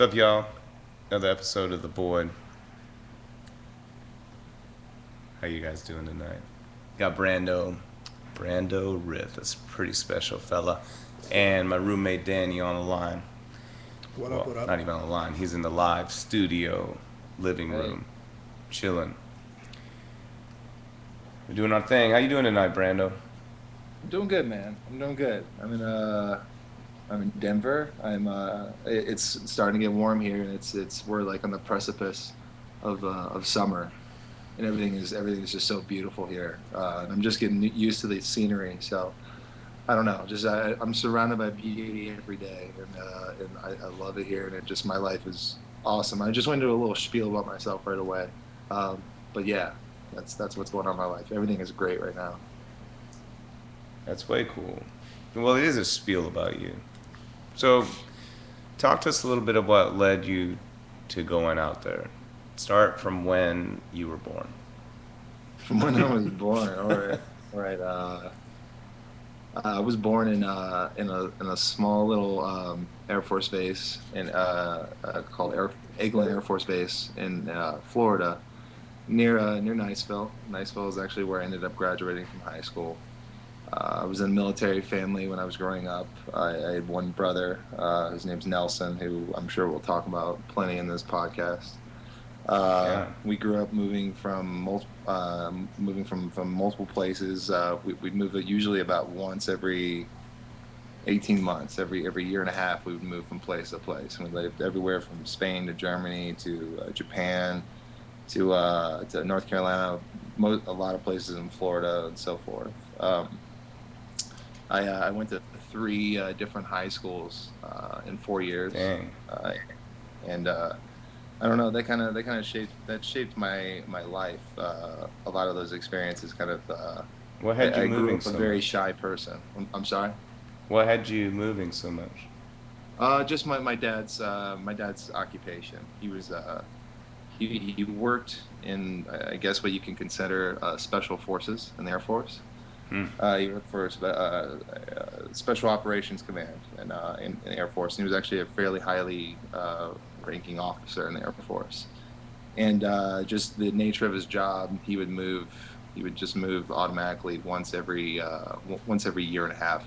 What's up, y'all? Another episode of The Board. How you guys doing tonight? Got Brando Rith. That's a pretty special fella. And my roommate Danny on the line. What up? Well, What up? not even on the line. He's in the live studio, living Hey, room, chilling. We're doing our thing. How you doing tonight, Brando? I'm doing good, man. I'm doing good. I'm in Denver. It's starting to get warm here, and it's we're like on the precipice of summer, and everything is just so beautiful here. And I'm just getting used to the scenery. So I don't know. I'm surrounded by beauty every day, and I love it here. And it just my life is awesome. I just went into a little spiel about myself right away. But yeah, that's what's going on in my life. Everything is great right now. That's way cool. Well, it is a spiel about you. So, talk to us a little bit of what led you to going out there. Start from when you were born. From when I was born. All right. I was born in a small little Air Force base called Eglin Air Force Base in Florida, near Niceville. Niceville is actually where I ended up graduating from high school. I was in a military family when I was growing up. I had one brother. His name's Nelson, who I'm sure we'll talk about plenty in this podcast. Yeah. We grew up moving from multiple places. We'd move usually about once every 18 months. Every year and a half, we would move from place to place, and we lived everywhere from Spain to Germany to Japan to North Carolina, a lot of places in Florida and so forth. I went to three different high schools in 4 years, Dang. and I don't know. That kind of shaped my life. A lot of those experiences kind of. What had you I grew moving up a so very much? shy person. I'm sorry. What had you moving so much? Just my dad's occupation. He worked in I guess what you can consider special forces in the Air Force. Hmm. He worked for Special Operations Command in the Air Force, and he was actually a fairly highly ranking officer in the Air Force. And just the nature of his job, he would move. He would just move automatically once every year and a half.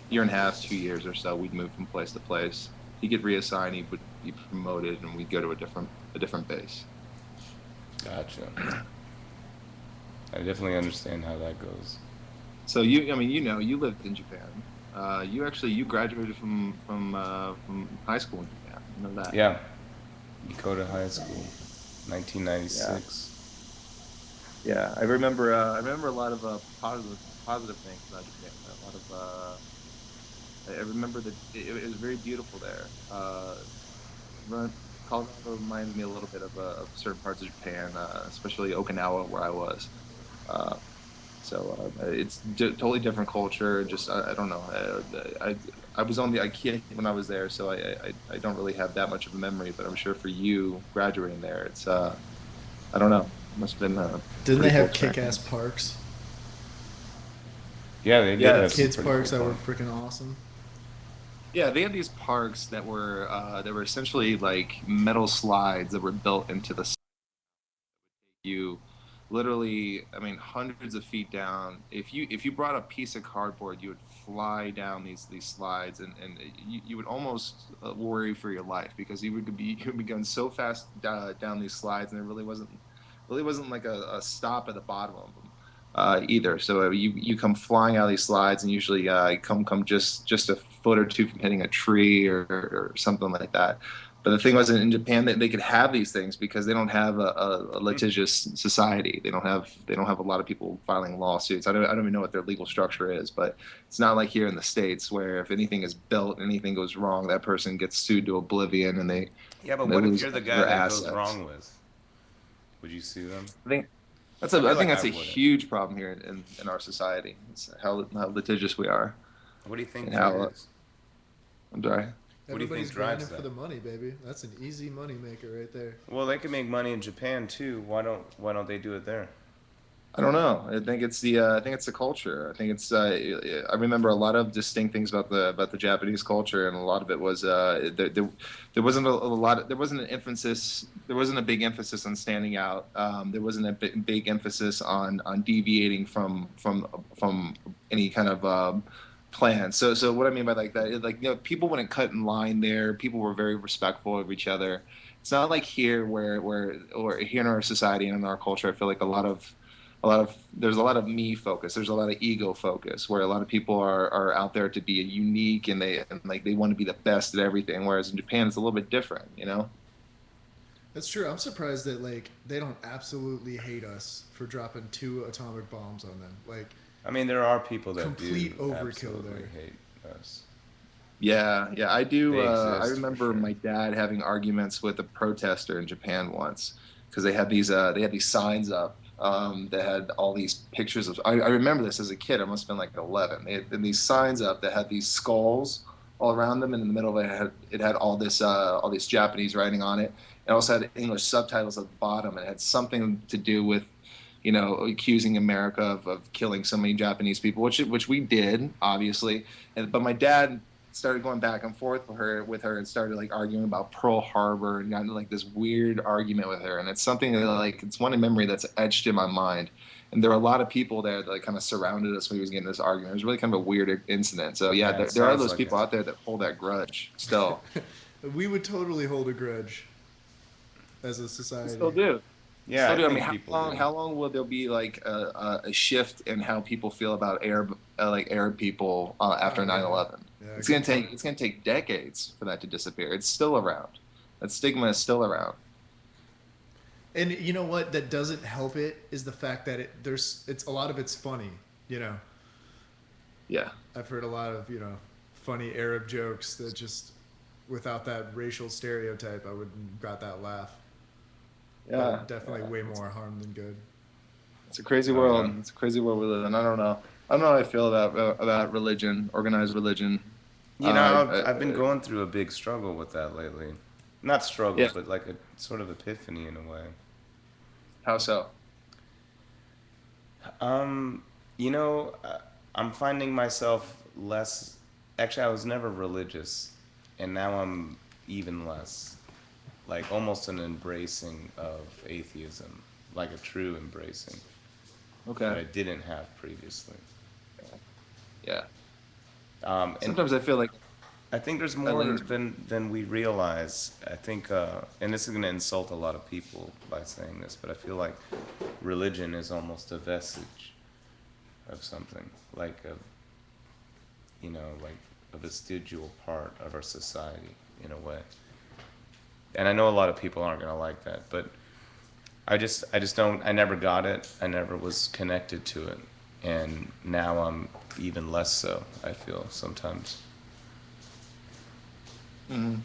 Year and a half, 2 years or so, we'd move from place to place. He'd get reassigned. He would be promoted, and we'd go to a different base. Gotcha. I definitely understand how that goes. So I mean, you lived in Japan. You graduated from high school in Japan. You know that. Yeah. Dakota High School, Yeah, 1996. yeah. I remember a lot of positive things about Japan. A lot of I remember that it was very beautiful there. Run- Colorado reminds me a little bit of certain parts of Japan, especially Okinawa, where I was. Uh, it's totally different culture. Just I don't know. I was on the IKEA when I was there, so I don't really have that much of a memory. But I'm sure for you graduating there, it's I don't know. Must have been a Didn't they pretty cool have kick-ass experience. parks? Yeah, they did have Yes, some Kids pretty cool parks that were parks. freaking awesome. yeah. They had these parks that were essentially like metal slides that were built into the you literally, I mean, hundreds of feet down. If you brought a piece of cardboard, you would fly down these slides, and you would almost worry for your life because you would be going so fast down these slides, and there really wasn't like a stop at the bottom of them either. So you come flying out of these slides, and usually come just a foot or two from hitting a tree or something like that. But the thing was, in Japan, they could have these things because they don't have a litigious society. They don't have a lot of people filing lawsuits. I don't even know what their legal structure is, but it's not like here in the States where if anything is built, anything goes wrong, that person gets sued to oblivion and they Yeah, but they what if lose you're the all guy their that goes assets. wring with? Would you sue them? I think I I feel think like that's I a wouldn't. huge problem here in our society. It's how litigious we are What do you think and that how is? I'm sorry. What do you think Everybody's grinding drives for that? the money, baby. That's an easy money maker right there. Well, they can make money in Japan too. Why don't they do it there? I don't know. I think it's the culture. I think it's I remember a lot of distinct things about the Japanese culture, and a lot of it was there wasn't a lot there wasn't an emphasis there wasn't a big emphasis on standing out. There wasn't a big emphasis on deviating from any kind of plan. So what I mean by like that is like, people wouldn't cut in line there. People were very respectful of each other. It's not like here where or here in our society and in our culture. I feel like there's a lot of me focus. There's a lot of ego focus where a lot of people are out there to be unique, and like they want to be the best at everything. Whereas in Japan, it's a little bit different, you know? That's true. I'm surprised that like they don't absolutely hate us for dropping two atomic bombs on them. Like I mean, there are people that do complete overkill absolutely there. hate us. Yeah, I do. They I exist for remember sure. my dad having arguments with a protester in Japan once because they had these signs up that had all these pictures of. I remember this as a kid. I must have been like 11. They had these signs up that had these skulls all around them, and in the middle of it had all this Japanese writing on it. It also had English subtitles at the bottom, and it had something to do with, accusing America of killing so many Japanese people, which we did, obviously. But my dad started going back and forth with her and started like arguing about Pearl Harbor and got into like this weird argument with her. And it's something that like it's one memory that's etched in my mind. And there were a lot of people there that like kind of surrounded us when he was getting this argument. It was really kind of a weird incident. So yeah, Yeah, it there are sounds those like people it. out there that hold that grudge still. We would totally hold a grudge as a Still society. do. Yeah, Still I do. I mean, think people do. how long will there be like a shift in how people feel about Arab people after Oh nine yeah, eleven? yeah. Good point. It's gonna take decades for that to disappear. It's still around. That stigma is still around. And you know what? That doesn't help it is the fact that it's a lot of it's funny. You know, Yeah. I've heard a lot of funny Arab jokes that just without that racial stereotype, I wouldn't got that laugh. Yeah. But definitely Yeah. way more harm than good. It's a crazy Oh yeah. world. It's a crazy world we live in. I don't know. I don't know how I feel about religion, organized religion. You know, I've been Uh, going through a big struggle with that lately. Not struggle, yeah. but like a sort of epiphany in a way. How so? Um, you know, I'm finding myself less. Actually, I was never religious, and now I'm even less. Like almost an embracing of atheism, like a true embracing that Okay. I didn't have previously. Yeah. And Sometimes I feel like I think there's I more lean. than we realize. I think, and this is going to insult a lot of people by saying this, but I feel like religion is almost a vestige of something, like like a vestigial part of our society in a way. And I know a lot of people aren't going to like that, but I just don't. I never got it. I never was connected to it, and now I'm even less so. I feel sometimes. Mhm.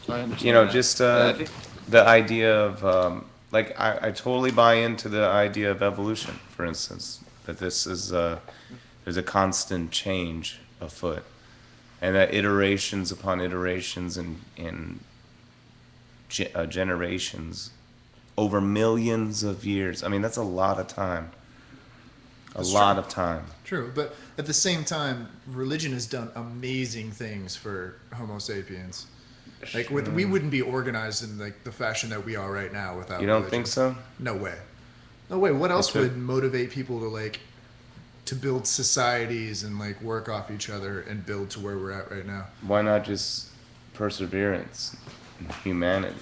I understand that. Just Yeah, I think. the idea of like I totally buy into the idea of evolution, for instance, that this is there's a constant change afoot, and that iterations upon iterations and generations over millions of years. I mean, that's a lot of time. A That's true. lot of time. True, but at the same time, religion has done amazing things for Homo sapiens. Like we wouldn't be organized in like the fashion that we are right now You without don't think religion. so? No way. No way. What It else took would motivate people to like to build societies and like work off each other and build to where we're at right now? Why not just perseverance and humanity?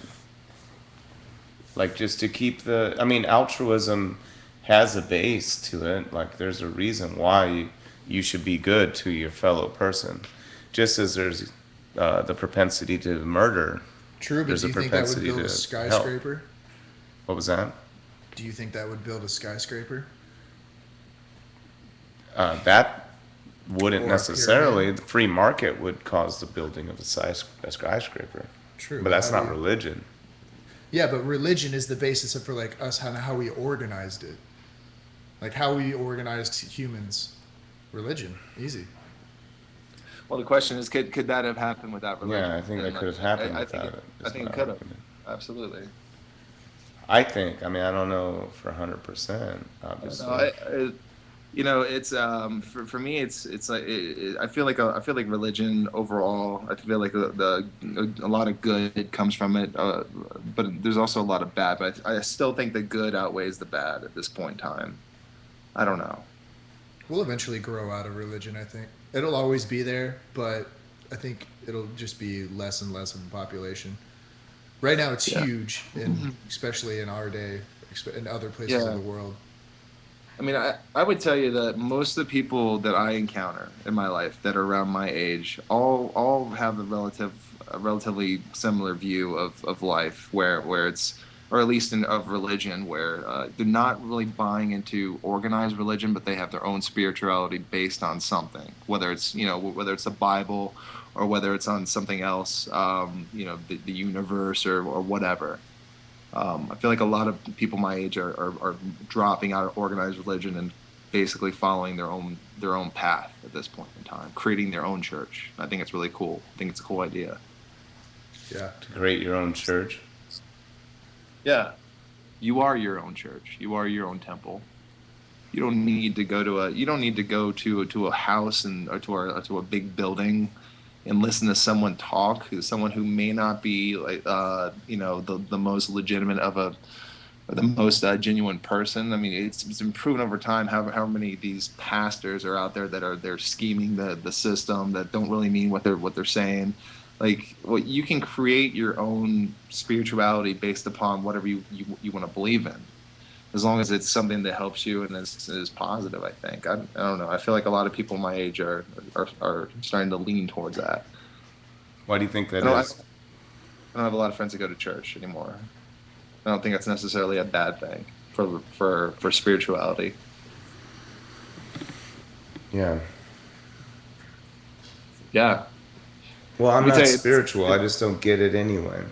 Like just to keep the, I mean, altruism has a base to it. Like there's a reason why you should be good to your fellow person. Just as there's the propensity to murder, True, but there's do a you think that would propensity build a to help. skyscraper? What was that? Do you think that would build a skyscraper That wouldn't or a pyramid? necessarily. The free market would cause the building of a skyscraper, True, but but that's how do not you? religion. Yeah, but religion is the basis of for like us how we organized it, like how we organized humans. Religion, easy. Well, the question is, could that have happened without Yeah, religion? I think that And could like, have happened I think without it. I Is think my it could have. argument. Absolutely. I think. I mean, I don't know for 100%, No, obviously. you know, it's for me, it's like I feel like religion overall. I feel like a lot of good comes from it, but there's also a lot of bad. But I still think the good outweighs the bad at this point in time. I don't know. We'll eventually grow out of religion. I think it'll always be there, but I think it'll just be less and less of a population. Right now, it's Yeah. huge, and especially in our day, in other places of Yeah. the world. I mean, I would tell you that most of the people that I encounter in my life that are around my age all have a relatively similar view of life, where it's or at least of religion, where they're not really buying into organized religion, but they have their own spirituality based on something, whether it's whether it's the Bible or whether it's on something else, the universe or whatever. I feel like a lot of people my age are dropping out of organized religion and basically following their own path at this point in time, creating their own church. I think it's really cool. I think it's a cool idea. Yeah. To create your own church. Yeah, you are your own church. You are your own temple. You don't need to go to a house and or to a big building and listen to someone talk, who's someone who may not be like the most legitimate of a or the most genuine person. I mean, it's been proven over time how many of these pastors are out there that are they're scheming the system that don't really mean what they're saying. Like, well, you can create your own spirituality based upon whatever you want to believe in, as long as it's something that helps you and is positive. I think I don't know. I feel like a lot of people my age are starting to lean towards that. Why do you think that I don't I, is? I don't have a lot of friends that go to church anymore. I don't think that's necessarily a bad thing for spirituality. Yeah. Yeah, Well, let I'm me not tell you. spiritual. I just don't get it anyway.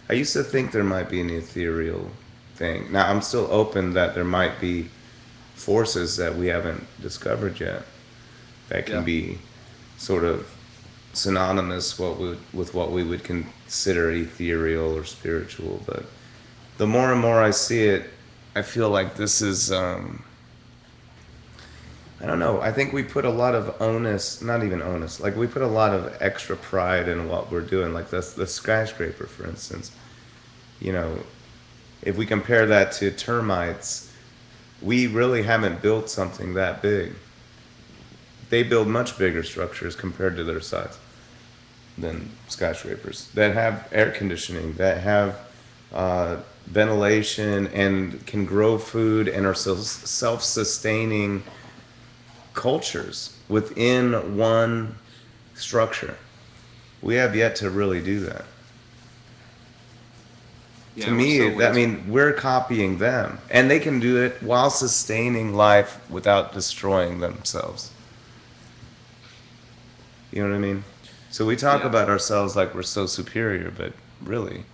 I used to think there might be an ethereal thing. Now, I'm still open that there might be forces that we haven't discovered yet that can Yeah, be sort of synonymous with what we would consider ethereal or spiritual. But the more and more I see it, I feel like this is, I don't know. I think we put a lot of onus, not even onus, like we put a lot of extra pride in what we're doing. Like the skyscraper, for instance. You know, if we compare that to termites, we really haven't built something that big. They build much bigger structures compared to their size than skyscrapers that have air conditioning, that have ventilation, and can grow food and are self-sustaining cultures within one structure. We have yet to really do that. To yeah, we're me, still that I ways. mean, we're copying them, and they can do it while sustaining life without destroying themselves. You know what I mean? So we talk Yeah, about ourselves like we're so superior, but really,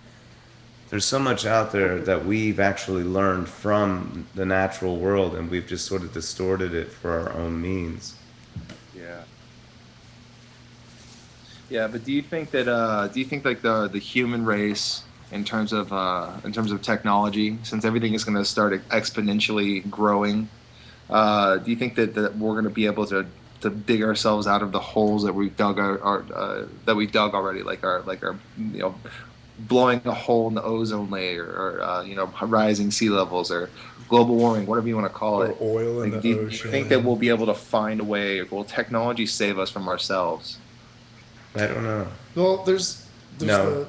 there's so much out there that we've actually learned from the natural world, and we've just sort of distorted it for our own means. yeah, yeah. But do you think like the human race in terms of technology, since everything is going to start exponentially growing, do you think that we're going to be able to dig ourselves out of the holes that we've dug that we dug already, like our blowing a hole in the ozone layer, or rising sea levels, or global warming, whatever you want to call Or it. oil in Like, the do you think that ocean. we'll be able to find a way, or will technology save us from ourselves? I don't know. Well, there's No,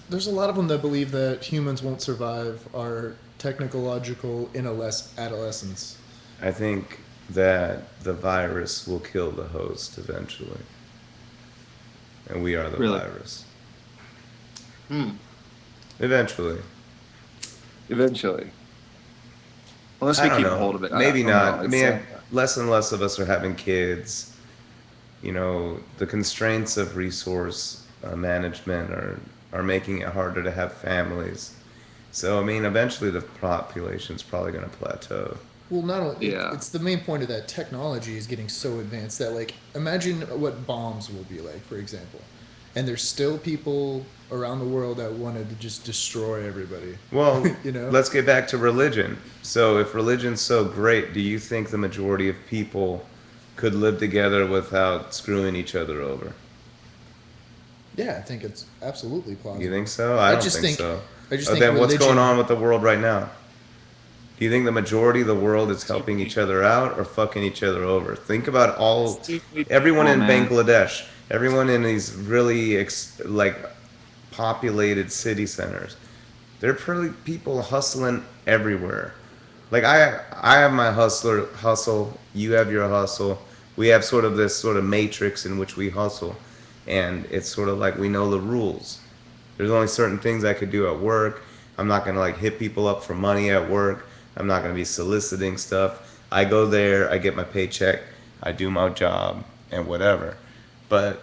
there's a lot of them that believe that humans won't survive our technological adolescence. I think that the virus will kill the host eventually, and we are the Really? virus. Hmm. Eventually. Eventually, unless I we don't keep know. hold of it. Maybe I don't know. not. I It's mean, less and less of us are having kids. You know, the constraints of resource management are making it harder to have families. So, I mean, eventually the population's probably going to plateau. Well, not only yeah, it's the main point of that technology is getting so advanced that like imagine what bombs will be like, for example. and there's still people around the world that wanted to just destroy everybody. Well, You know? let's get back to religion. So, if religion's so great, do you think the majority of people could live together without screwing each other over? Yeah, I think it's absolutely You think plausible. so? I I don't just think think, so. I just Oh, think then what's going religion. on with the world right now? Do you think the majority of the world is Too helping many, each other out or fucking each other over? Think about it's all, too many everyone people, in man. Bangladesh, everyone in these really like populated city centers. There are pretty people hustling everywhere. Like I have my hustle. You have your hustle. We have sort of this sort of matrix in which we hustle, and it's sort of like we know the rules. There's only certain things I could do at work. I'm not gonna like hit people up for money at work. I'm not gonna be soliciting stuff. I go there, I get my paycheck, I do my job, and whatever. But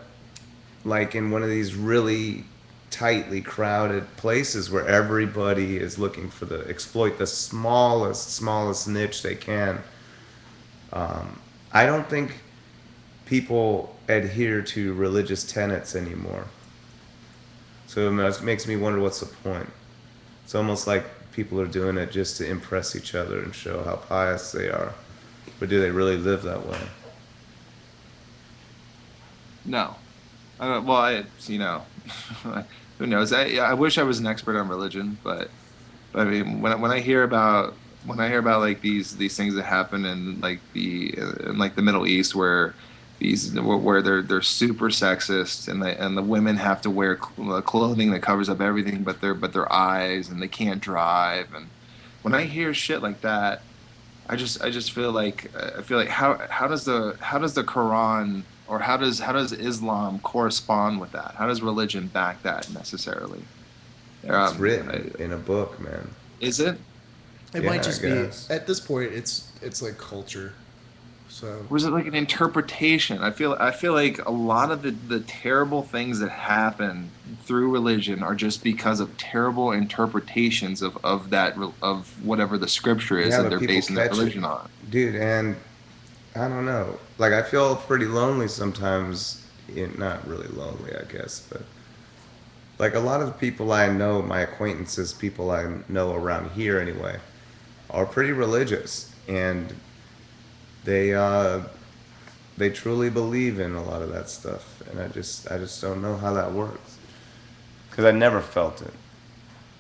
like in one of these really tightly crowded places where everybody is looking for the exploit the smallest niche they can. I don't think people adhere to religious tenets anymore. So it makes me wonder what's the point. It's almost like people are doing it just to impress each other and show how pious they are. But do they really live that way? No. I don't, well, you know, who knows? I wish I was an expert on religion, but I mean, when I hear about like these things that happen in like the Middle East where where they're super sexist and the women have to wear clothing that covers up everything but their eyes and they can't drive and when I hear shit like that I just feel like how does the Quran or how does Islam correspond with that? How does religion back that necessarily? It's Um, written in a book, man. is it? It might Yeah, I just be guess. at this point. It's like culture. So Or is it like an interpretation? I feel like a lot of the terrible things that happen through religion are just because of terrible interpretations of whatever the scripture is Yeah, that but they're people basing their catch it, religion on. dude. And I don't know. Like I feel pretty lonely sometimes. Not really lonely, I guess, but like a lot of the people I know, my acquaintances, people I know around here anyway, are pretty religious, and they uh, they truly believe in a lot of that stuff. And I just don't know how that works because I never felt it.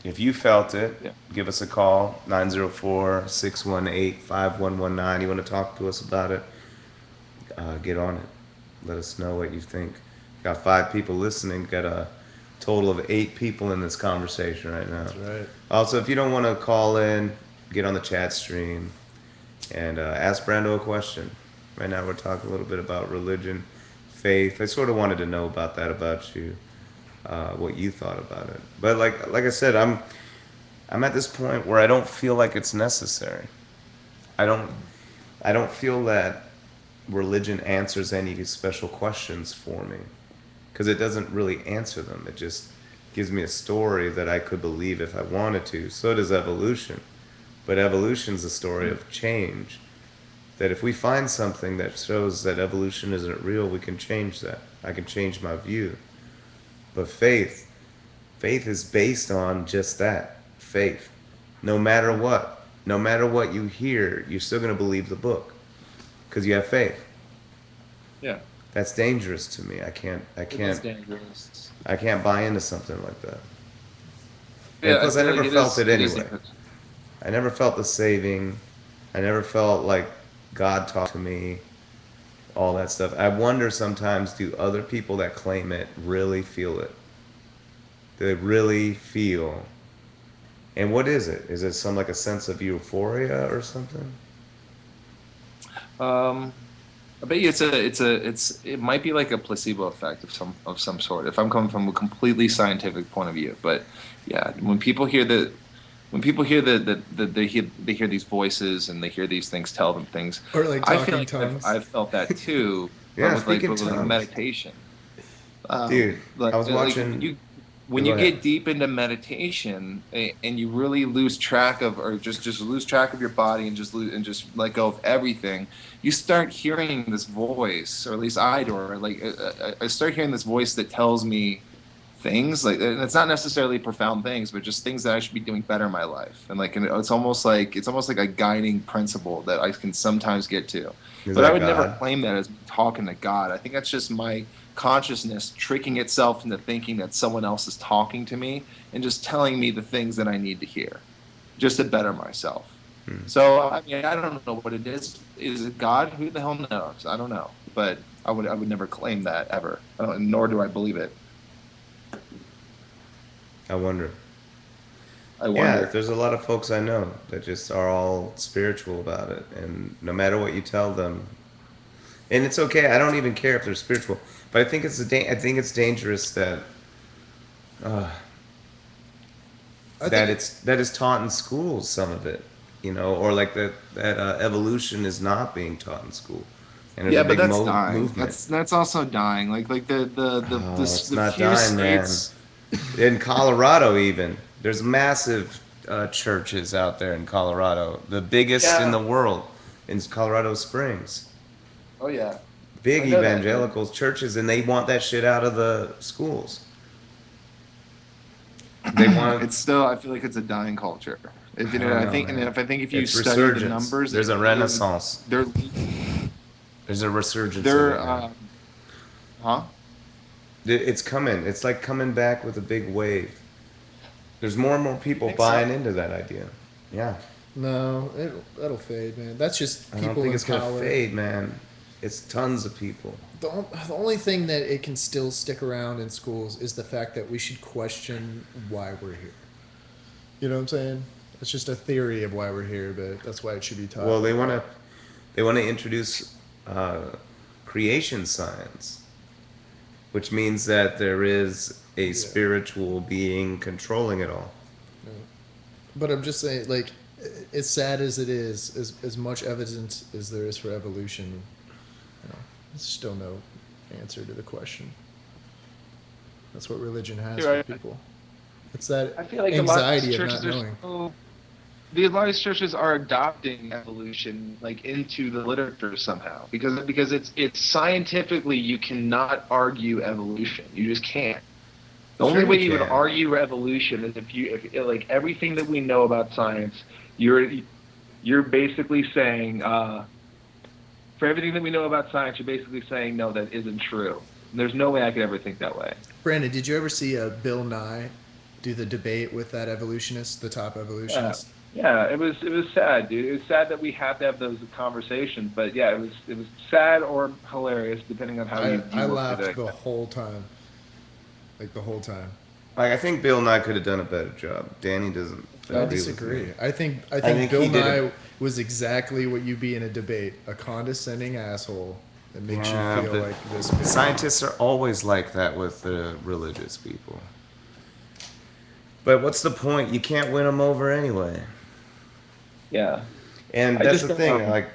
If you felt it, Yeah. give us a call 904-618-5119. You want to talk to us about it? Get on it. Let us know what you think. Got 5 people listening. Got a total of 8 people in this conversation right now. that's right. Also, if you don't want to call in, get on the chat stream and ask Brando a question. Right now, we're talking a little bit about religion, faith. I sort of wanted to know about that about you, what you thought about it. But like I said, I'm at this point where I don't feel like it's necessary. I don't I don't feel that religion answers any special questions for me because it doesn't really answer them. It just gives me a story that I could believe if I wanted to. So does evolution. But evolution's a story of change. That if we find something that shows that evolution isn't real, we can change that. I can change my view. But faith is based on just that faith. No matter what you hear, you're still going to believe the book because you have faith. Yeah. That's dangerous to me. It is dangerous. I can't buy into something like that. And Yeah, I plus, I feel like never felt it it is anyway. dangerous. I never felt the saving. I never felt like God talked to me. All that stuff. I wonder sometimes, do other people that claim it really feel it? Do they really feel? And what is it? Is it some like a sense of euphoria or something? Um, I bet you it might be like a placebo effect of some sort. If I'm coming from a completely scientific point of view, but yeah, when people hear that they hear these voices and they hear these things tell them things, Or like I feel talking like tongues. I've felt that too, Yeah, speak in but with like tongues. meditation. Dude, I was Like watching. you. when Go you ahead. get deep into meditation and you really lose track of, or just lose track of your body and just let go of everything, you start hearing this voice, or at least I do, or like I start hearing this voice that tells me things, like, and it's not necessarily profound things, but just things that I should be doing better in my life. And like, and it's almost like a guiding principle that I can sometimes get to. Is But I that would never God? claim that as me talking to God. I think that's just my consciousness tricking itself into thinking that someone else is talking to me and just telling me the things that I need to hear just to better myself. Hmm. So I mean, I don't know what it is. Is it God? Who the hell knows? I don't know. But I would never claim that ever. Nor do I believe it. I wonder. I Yeah, wonder. there's a lot of folks I know that just are all spiritual about it, and no matter what you tell them, and it's okay. I don't even care if they're spiritual, but I think I think it's dangerous that uh, I think that is taught in schools. Some of it, or like that evolution is not being taught in school, and there's a Yeah, but big that's dying. movement. That's also dying. Like Oh, it's the not few dying, man. states. In Colorado, even there's massive churches out there in Colorado, the biggest in the Yeah. world in Colorado Springs. Oh yeah, Big I know that. evangelical churches, and they want that shit out of the schools. They want. It's still. I feel like it's a dying culture. If you I know, don't I know, think, and man. if you It's study the resurgence. numbers, There's a renaissance. they're There's a resurgence of they're it, man. huh? It's coming. It's like coming back with a big wave. There's more and more You people think so? buying into that idea. Yeah. no, that'll fade, man. That's just I don't people think in it's gonna power. fade, man. It's tons of people. The only thing that it can still stick around in schools is the fact that we should question why we're here. You know what I'm saying? It's just a theory of why we're here, but that's why it should be taught. Well, they want to introduce uh, creation science, which means that there is a Yeah. spiritual being controlling it all. Yeah. But I'm just saying, like, as sad as it is, as much evidence as there is for evolution, there's still no answer to the question. That's what religion has You're for right. people. It's that I feel like a lot of these anxiety of not churches are knowing. so. A lot of these churches are adopting evolution like into the literature somehow because it's scientifically you cannot argue evolution. You just can't. The only Sure way you you would can. argue evolution is if like everything that we know about science, you're basically saying for everything that we know about science, you're basically saying no, that isn't true. And there's no way I could ever think that way. Brandon, did you ever see Bill Nye do the debate with that evolutionist, the top Yeah, evolutionist? yeah, it was sad, dude. It was sad that we have to have those conversations, but yeah, it was sad or hilarious depending on how I you look at laughed it. the whole time, like the whole time. Like I think Bill Nye could have done a better job. Danny doesn't I agree with disagree. me. I I think think Bill he did Nye was exactly what you be in a debate, a condescending asshole that makes Yeah, you feel but like this big. scientists are always like that with the religious people. But what's the point? You can't win them over anyway. Yeah, And I that's just the don't thing. know. Like,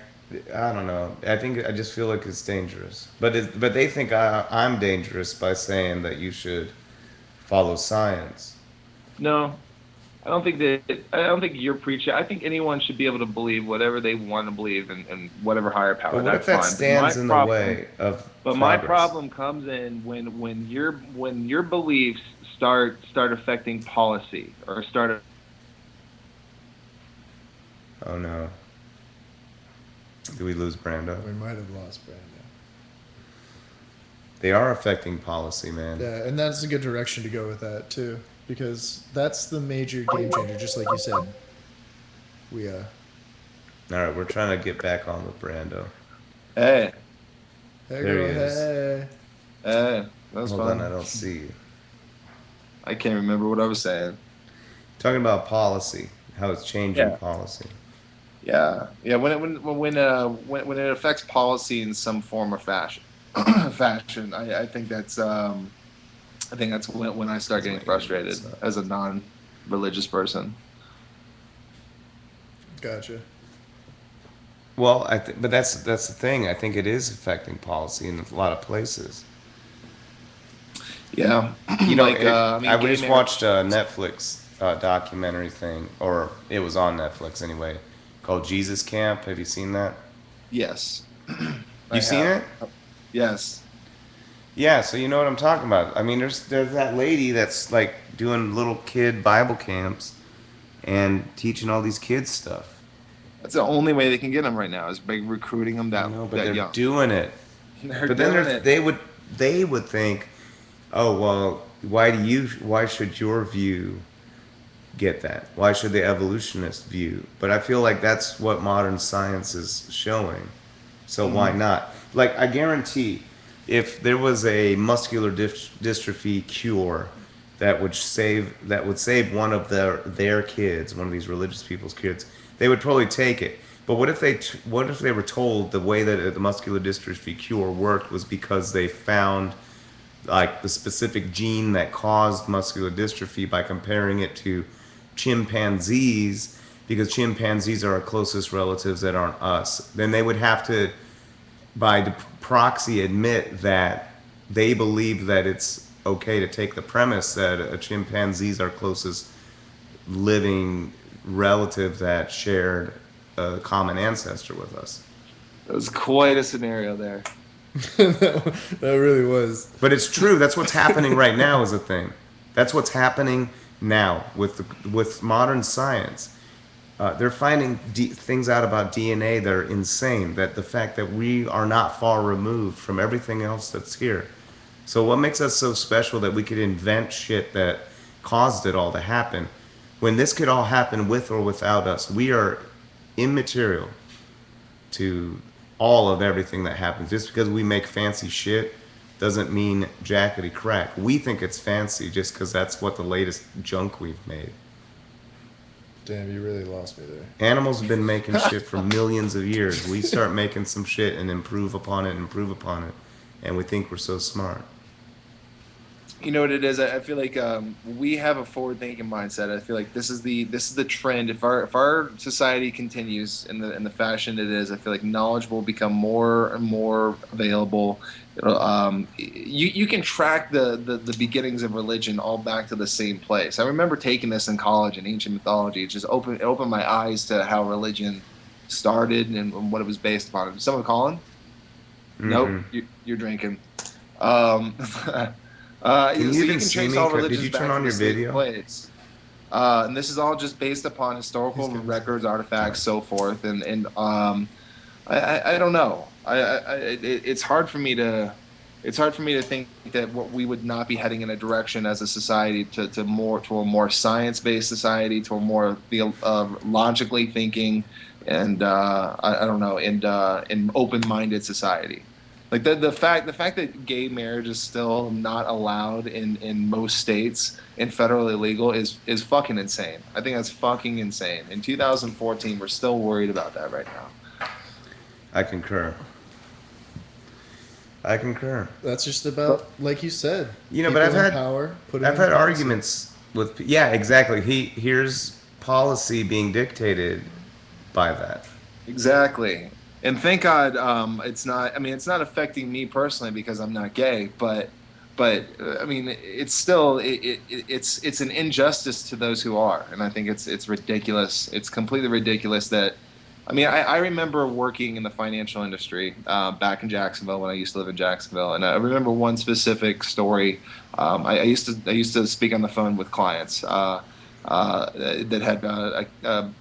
I don't know. I just feel like it's dangerous. But they think I'm dangerous by saying that you should follow science. No, I don't think you're preaching. I think anyone should be able to believe whatever they want to believe and whatever higher But power. what if That's that fine. stands in the way of But my progress? problem comes in when your beliefs start affecting policy or start. Oh no. Do we lose Brando? We might have lost Brandon. They are affecting policy, man. Yeah, and that's a good direction to go with that too, because that's the major game changer. Just like you said, we All right, we're trying to get back on with Brando. Hey, hey There girl, he is. hey. hey, that was Hold fun. on, I don't see you. I can't remember what I was saying. Talking about policy, how it's changing Yeah. policy. Yeah. When it affects policy in some form or fashion, I think that's when I start That's getting my frustrated internet as a non-religious person. Gotcha. Well, but that's the thing. I think it is affecting policy in a lot of places. Yeah, You know, like I I mean, gay just marriage. watched a Netflix documentary thing, or it was on Netflix anyway, called Jesus Camp. Have you seen that? Yes, You I seen have. it? Yes, Yeah, so you know what I'm talking about. I mean, there's that lady that's like doing little kid Bible camps and teaching all these kids stuff. that's the only way they can get them right now is by recruiting them I that know, but that they're young. doing it. They're But then doing it. they would think, oh well, why should your view get that? Why should the evolutionist view? But I feel like that's what modern science is showing. So why Hmm. not? Like I guarantee, if there was a muscular dystrophy cure that would save one of their kids, one of these religious people's kids, they would probably take it. But what if they were told the way that the muscular dystrophy cure worked was because they found like the specific gene that caused muscular dystrophy by comparing it to chimpanzees, because chimpanzees are our closest relatives that aren't us, then they would have to, by proxy, admit that they believe that it's okay to take the premise that a chimpanzee is our closest living relative that shared a common ancestor with us. It was quite a scenario there. That really was. But it's true. That's what's happening right now. Is a thing. That's what's happening now with modern science. They're finding things out about DNA that are insane. That the fact that we are not far removed from everything else that's here. So what makes us so special that we could invent shit that caused it all to happen? When this could all happen with or without us, we are immaterial to all of everything that happens. Just because we make fancy shit doesn't mean jackety crack. We think it's fancy just because that's what the latest junk we've made. Damn, you really lost me there. Animals have been making shit for millions of years. We start making some shit and improve upon it, and we think we're so smart. You know what it is? I feel like we have a forward-thinking mindset. I feel like this is the trend. If our society continues in the fashion it is, I feel like knowledge will become more and more available. You can track the beginnings of religion all back to the same place. I remember taking this in college in ancient mythology. It opened my eyes to how religion started and what it was based upon. Someone calling? Nope, Mm-mm. you're drinking. Um, Can you so you even can see trace me? all Did religions you turn back to on the your same video? place. And this is all just based upon He's historical got his records, Sorry. artifacts, so forth. I don't know. It's hard for me to think that what we would not be heading in a direction as a society to a more science based society, to a more logically thinking and I don't know and open minded society. Like the fact that gay marriage is still not allowed in most states and federally legal is fucking insane. I think that's fucking insane. In 2014, we're still worried about that right now. I concur. I concur. That's just about, like you said, You know, but people in power putting I've in had policy. arguments with, yeah, exactly. Here's policy being dictated by that. Exactly. And thank God, it's not. I mean, it's not affecting me personally because I'm not gay. But I mean, it's still it's an injustice to those who are, and I think it's ridiculous. It's completely ridiculous that. I mean, I remember working in the financial industry back in Jacksonville when I used to live in Jacksonville, and I remember one specific story. I used to speak on the phone with clients that had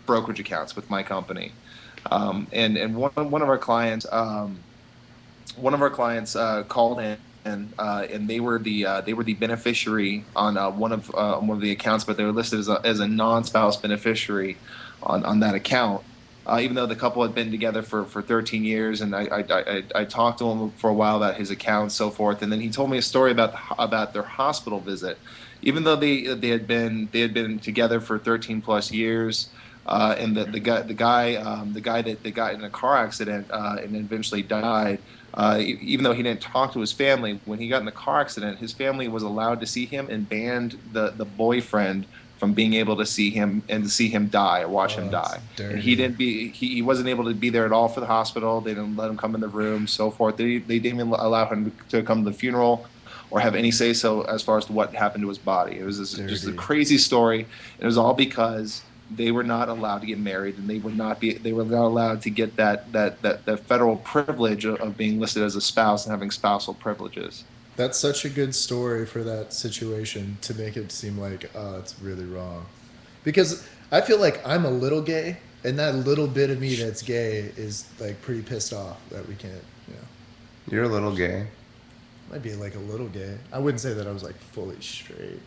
brokerage accounts with my company and one of our clients called in and they were the beneficiary on one of the accounts, but they were listed as a non-spouse beneficiary on that account. Even though the couple had been together for 13 years, and I talked to him for a while about his account and so forth, and then he told me a story about their hospital visit. Even though they had been together for 13 plus years, and the guy that got in a car accident and eventually died. Even though he didn't talk to his family, when he got in the car accident, his family was allowed to see him and banned the boyfriend from being able to see him and to see him die or watch him Oh, that's die. And dirty. he wasn't able to be there at all for the hospital. They didn't let him come in the room, so forth. They didn't even allow him to come to the funeral or have any say so as far as to what happened to his body. It was just a Dirty. crazy story. It was all because they were not allowed to get married, and they were not allowed to get that federal privilege of being listed as a spouse and having spousal privileges. That's such a good story for that situation to make it seem like, oh, it's really wrong. Because I feel like I'm a little gay, and that little bit of me that's gay is like pretty pissed off that we can't, you know. You're a little gay. Might be like a little gay. I wouldn't say that I was like fully straight.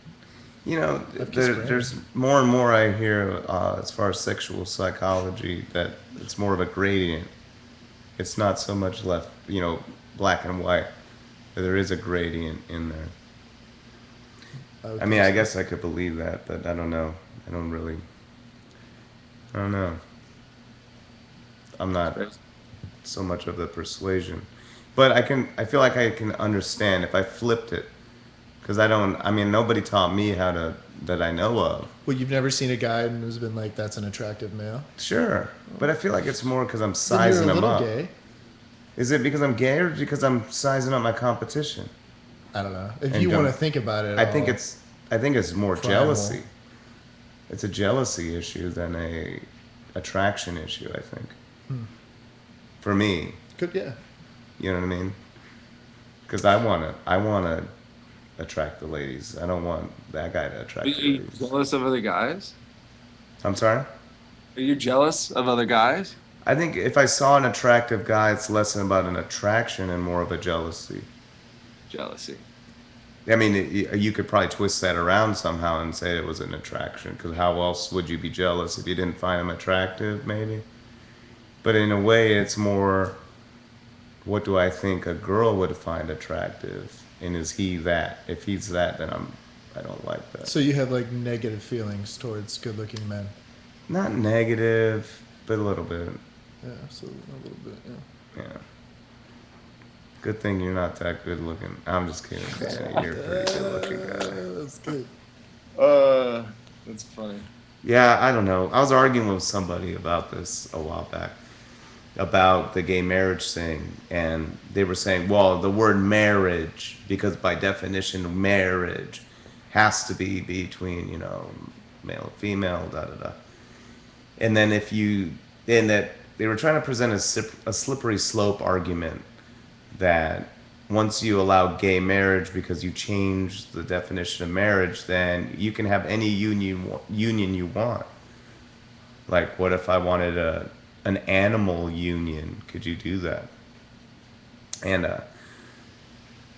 You know, I've kissed there's Brandon. more and more I hear as far as sexual psychology that it's more of a gradient. It's not so much left, black and white. There is a gradient in there. would I mean, think I so. guess I could believe that, but I don't know. I don't know. I'm not so much of the persuasion. But I feel like I can understand if I flipped it. Because I mean, nobody taught me that I know of. Well, you've never seen a guy and has been like, that's an attractive male? Sure. But I feel like it's more because I'm Then sizing you're a them little up. gay. Is it because I'm gay or because I'm sizing up my competition? I don't know. If And you want to don't- think about it, I think it's more Primal. jealousy. It's a jealousy issue than a attraction issue, I think. For me, yeah. you know what I mean? Because I wanna attract the ladies. I don't want that guy to attract Are the you ladies. jealous of other guys? I'm sorry? Are you jealous of other guys? I think if I saw an attractive guy, it's less about an attraction and more of a jealousy. Jealousy. I mean, you could probably twist that around somehow and say it was an attraction, because how else would you be jealous if you didn't find him attractive, maybe? But in a way, it's more, what do I think a girl would find attractive, and is he that? If he's that, then I don't like that. So you have like negative feelings towards good-looking men. Not negative, but a little bit. Yeah, absolutely, a little bit. Yeah. Yeah. Good thing you're not that good looking. I'm just kidding. Yeah, you're a pretty good looking guy. That's good. That's funny. Yeah, I don't know. I was arguing with somebody about this a while back, about the gay marriage thing, and they were saying, well, the word marriage, because by definition, marriage has to be between, male and female, da da da. And then that they were trying to present a slippery slope argument that once you allow gay marriage because you change the definition of marriage, then you can have any union you want. Like, what if I wanted an animal union? Could you do that? And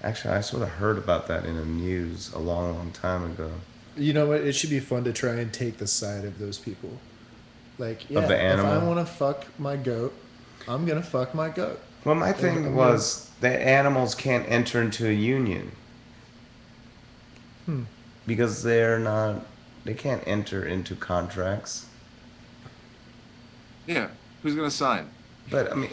actually, I sort of heard about that in the news a long, long time ago. You know what? It should be fun to try and take the side of those people. Like, yeah, Of the if I animal? want to fuck my goat, I'm gonna fuck my goat. Well, my I'm thing was that animals can't enter into a union because they can't enter into contracts. Yeah. Who's gonna sign? But I mean,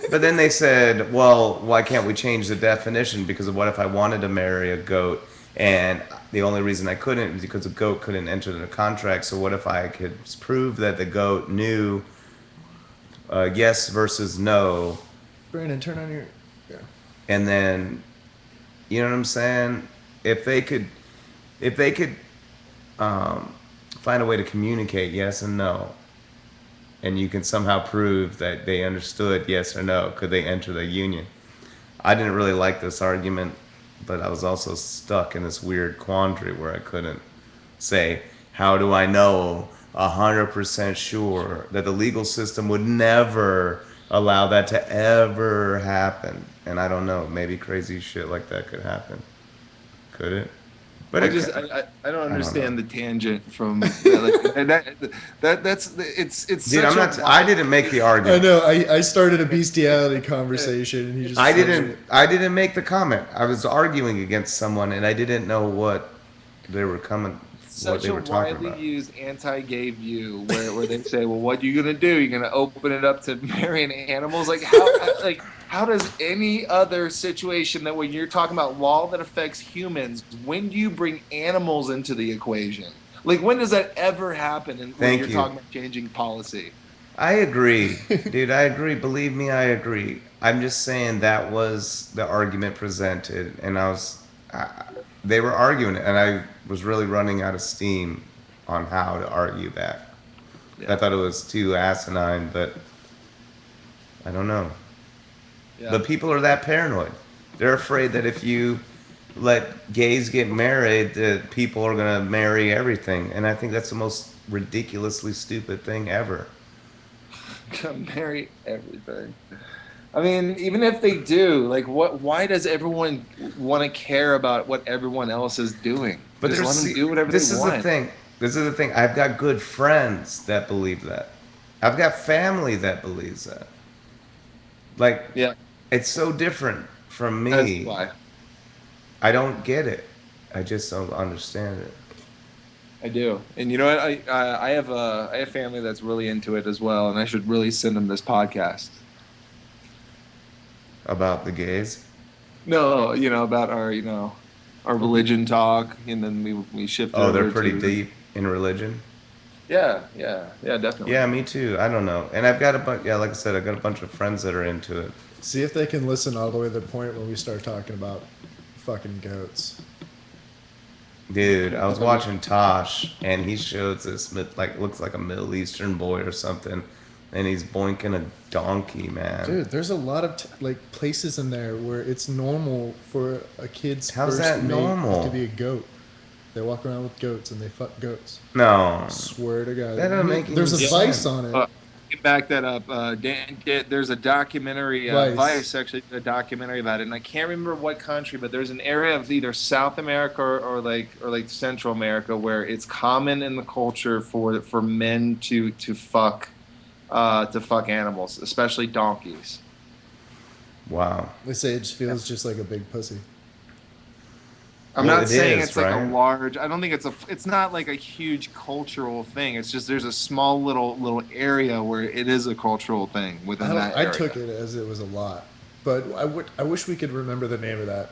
but then they said, well, why can't we change the definition? Because of what if I wanted to marry a goat, and the only reason I couldn't is because a goat couldn't enter the contract. So what if I could prove that the goat knew yes versus no, Brandon, turn on your. Yeah. and then, you know what I'm saying? If they could find a way to communicate yes and no, and you can somehow prove that they understood yes or no, could they enter the union? I didn't really like this argument, but I was also stuck in this weird quandary where I couldn't say, how do I know 100% sure that the legal system would never allow that to ever happen? And I don't know, maybe crazy shit like that could happen. Could it? But I it just ca- I don't know. understand the tangent from like, and that's it's dude, such I'm a not. I didn't make the I argument. know. I started a bestiality conversation, and he just. I said didn't. it. I didn't make the comment. I was arguing against someone, and I didn't know what they were coming. What such they a were talking widely about. used anti-gay view where they say, well, what are you gonna do? You're gonna open it up to marrying animals? How does any other situation that when you're talking about law that affects humans, when do you bring animals into the equation? Like, when does that ever happen? And when Thank you're you. talking about changing policy, I agree, dude. I agree. Believe me, I agree. I'm just saying that was the argument presented, and they were arguing, and I was really running out of steam on how to argue back. I Yeah. thought it was too asinine, but I don't know. Yeah. But people are that paranoid. They're afraid that if you let gays get married, that people are gonna marry everything, and I think that's the most ridiculously stupid thing ever. Marry everything. I mean, even if they do, like, what? Why does everyone want to care about what everyone else is doing? But Just there's let them see, do whatever they this is the want. thing. This is the thing. I've got good friends that believe that. I've got family that believes that. Like, Yeah, it's so different from that's me. why I don't get it. I just don't understand it. I do. And you know what? I have family that's really into it as well, and I should really send them this podcast. About the gays. No, about our our religion talk, and then we shifted Oh, they're over pretty to deep in religion. yeah, definitely. Yeah, me too. I don't know. And I've got a bunch, yeah, like I said, I've got a bunch of friends that are into it. See if they can listen all the way to the point when we start talking about fucking goats. Dude, I was watching Tosh, and he shows this, like, looks like a Middle Eastern boy or something, and he's boinking a donkey, man. Dude, there's a lot of like places in there where it's normal for a kid's How's first that mate normal? to be a goat. They walk around with goats and they fuck goats. No. Swear to God. That doesn't make any There's a sense. Vice on it. Back that up. There's a documentary, Vice. Vice actually did a documentary about it, and I can't remember what country, but there's an area of either South America or Central America where it's common in the culture for men to fuck animals, especially donkeys. Wow. They say it just feels just like a big pussy. I'm Well, not it saying is, it's like right? a large. I don't think it's not like a huge cultural thing. It's just there's a small little area where it is a cultural thing within that I area. took it as it was a lot, but I wish we could remember the name of that.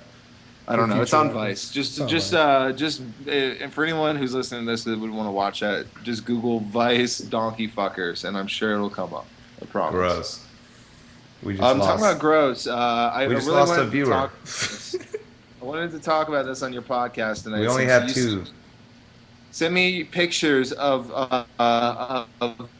I don't for know. It's future on reference. Vice. Just, It's on just, Vice. just, and for anyone who's listening to this that would want to watch that, just Google Vice donkey fuckers, and I'm sure it'll come up. I promise. Gross. We just I'm talking about lost. gross. I We just really lost a wanted to viewer. talk. I wanted to talk about this on your podcast tonight. We only since have you two. sent me pictures of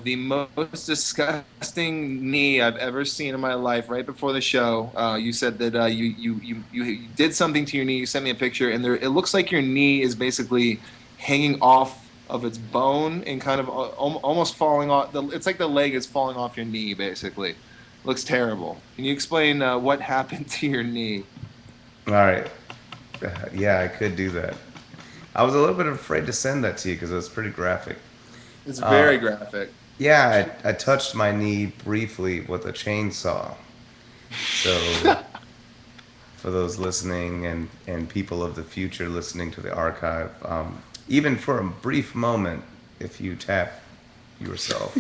the most disgusting knee I've ever seen in my life. Right before the show, you said that you did something to your knee. You sent me a picture, and it looks like your knee is basically hanging off of its bone and kind of almost falling off. It's like the leg is falling off your knee, basically. Looks terrible. Can you explain what happened to your knee? All right. Yeah, I could do that. I was a little bit afraid to send that to you because it was pretty graphic. It's Uh, very graphic. yeah, I touched my knee briefly with a chainsaw. So, for those listening and people of the future listening to the archive, even for a brief moment, if you tap yourself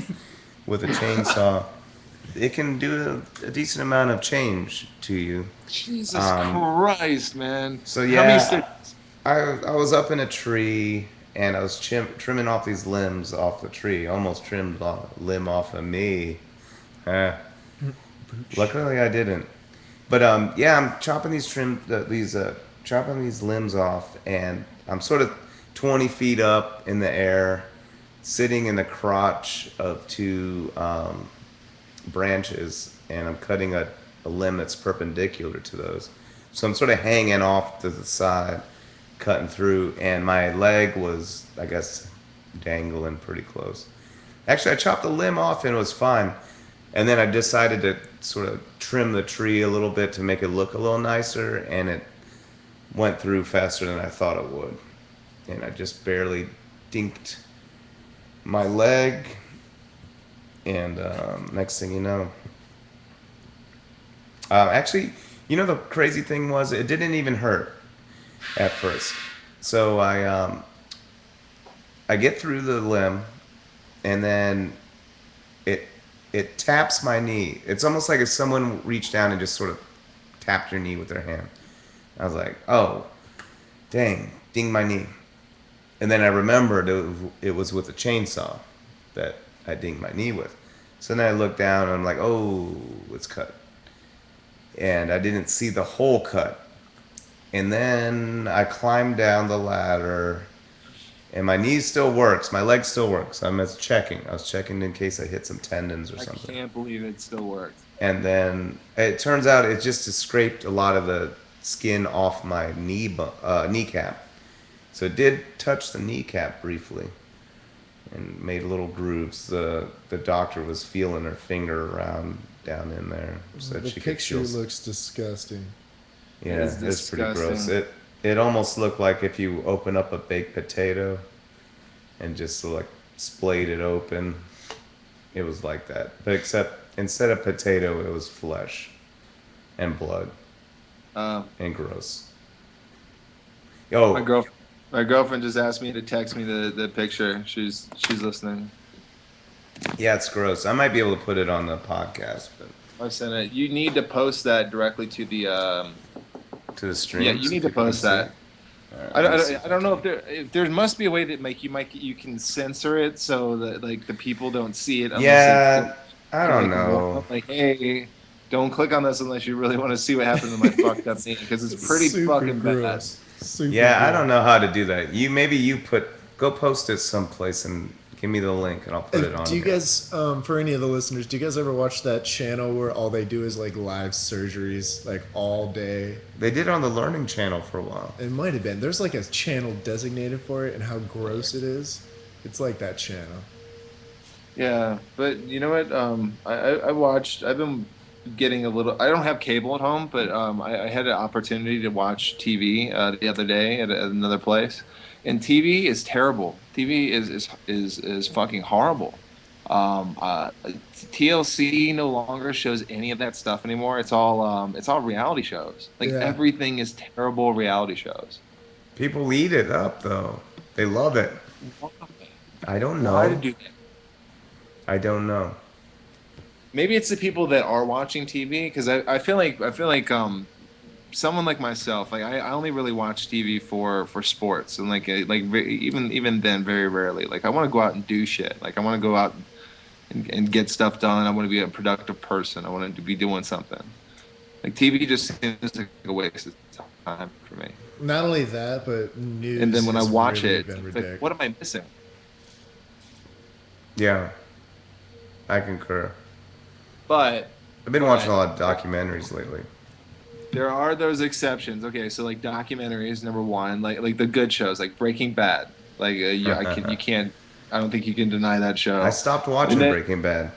with a chainsaw, it can do a decent amount of change to you. Jesus Um, Christ, man. So How many yeah, stitches? I was up in a tree and I was trimming off these limbs off the tree. Almost trimmed a limb off of me. Eh. Luckily I didn't. But yeah, I'm chopping chopping these limbs off, and I'm sort of 20 feet up in the air, sitting in the crotch of two branches, and I'm cutting a limb that's perpendicular to those. So I'm sort of hanging off to the side, cutting through, and my leg was, I guess, dangling pretty close. Actually, I chopped the limb off and it was fine. And then I decided to sort of trim the tree a little bit to make it look a little nicer, and it went through faster than I thought it would. And I just barely dinked my leg, and next thing you know, actually, the crazy thing was it didn't even hurt at first. So I get through the limb, and then it it taps my knee. It's almost like if someone reached down and just sort of tapped your knee with their hand. I was like, oh, dang, ding my knee. And then I remembered it was with a chainsaw that I dinged my knee with. So then I looked down and I'm like, oh, it's cut. And I didn't see the whole cut. And then I climbed down the ladder, and my knee still works. My leg still works. I was checking. I was checking in case I hit some tendons or I something. can't believe it still works. And then it turns out it just scraped a lot of the skin off my kneecap. So it did touch the kneecap briefly and made little grooves. The doctor was feeling her finger around down in there, so The she could picture feel. looks disgusting. Yeah, It is it's pretty gross. disgusting. It almost looked like if you open up a baked potato and just like splayed it open. It was like that, but except instead of potato, it was flesh and blood Uh, and gross. my Oh, girl, my girlfriend just asked me to text me the picture. She's listening. yeah, it's gross. I might be able to put it on the podcast, but I sent it. You need to post that directly to the. to the Yeah, stream you so need to people can post see it. that. All right, I let don't, me I see don't, if I I don't know can. if there must be a way that you can censor it so that like the people don't see it unless they click Yeah, I and don't like warn know. them like, hey, don't click on this unless you really want to see what happened to my fucked up knee because it's It's pretty super fucking bad. gross. Super Yeah, I gross. don't know how to do that. Maybe you go post it someplace and give me the link and I'll put it Do on you here. guys, for any of the listeners, do you guys ever watch that channel where all they do is like live surgeries, like all day? They did it on the Learning Channel for a while. It might have been. There's like a channel designated for it, and how gross it is. It's like that channel. Yeah, but you know what? I watched. I've been getting a little. I don't have cable at home, but I had an opportunity to watch TV the other day at another place, and TV is terrible. TV is fucking horrible. Um, uh, TLC no longer shows any of that stuff anymore. It's all reality shows. Like Yeah. everything is terrible reality shows. People eat it up though. They love it. Why? I don't Why to know. do that? I don't know. Maybe it's the people that are watching TV because I feel like someone like myself like I only really watch TV for sports and even then very rarely like I want to go out and do shit like I want to go out and get stuff done. I want to be a productive person. I want to be doing something. Like TV just seems like a waste of time for me. Not only that, but And then news when I has watch really it, been it's like ridiculous. what am I missing? Yeah, I concur. But I've been watching a but lot of documentaries lately. there are those exceptions. Okay, so like documentaries, number one, like the good shows, like Breaking Bad. Like you can't. I don't think you can deny that I show. stopped And watching then Breaking Bad.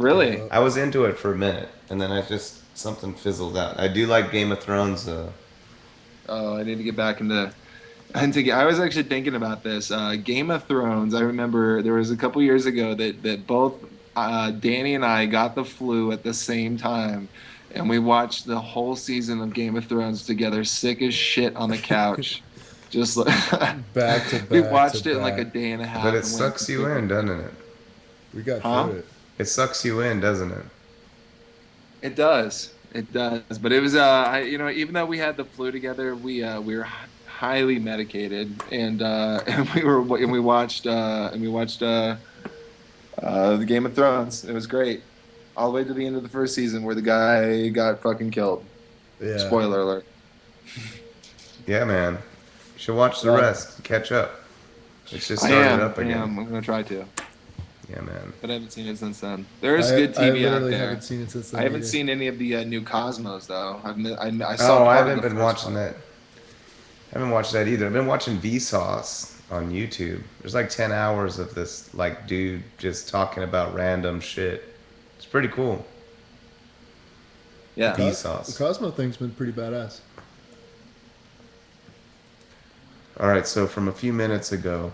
Give really, up. I was into it for a minute, and then I just something fizzled out. I do like Game of Thrones though. oh, I need to get back into. I was actually thinking about this. Game of Thrones. I remember there was a couple years ago that both Danny and I got the flu at the same time, and we watched the whole season of Game of Thrones together, sick as shit on the couch. Just like Back to we back to watched it in like a back. day and a But half it and went sucks you in, completely. doesn't it? We got Huh? through it. It sucks you in, doesn't it? It does. It does. But it was even though we had the flu together, we were highly medicated and and we watched the Game of Thrones. It was great. All the way to the end of the first season where the guy got fucking killed. Yeah. Spoiler alert. Yeah, man. You should watch the Yeah. rest. Catch up. It's just I started am. up I again. am. I'm gonna try to, Yeah, man. but I haven't seen it since then. There is good I TV out literally there. haven't seen it since then. I haven't either. seen any of the new Cosmos though. I saw Oh, I part of haven't the been first watching one. that. I haven't watched that either. I've been watching Vsauce on YouTube. There's like 10 hours of this like dude just talking about random shit. It's pretty cool. Yeah. The Vsauce. Cosmo thing's been pretty badass. All right, so from a few minutes ago,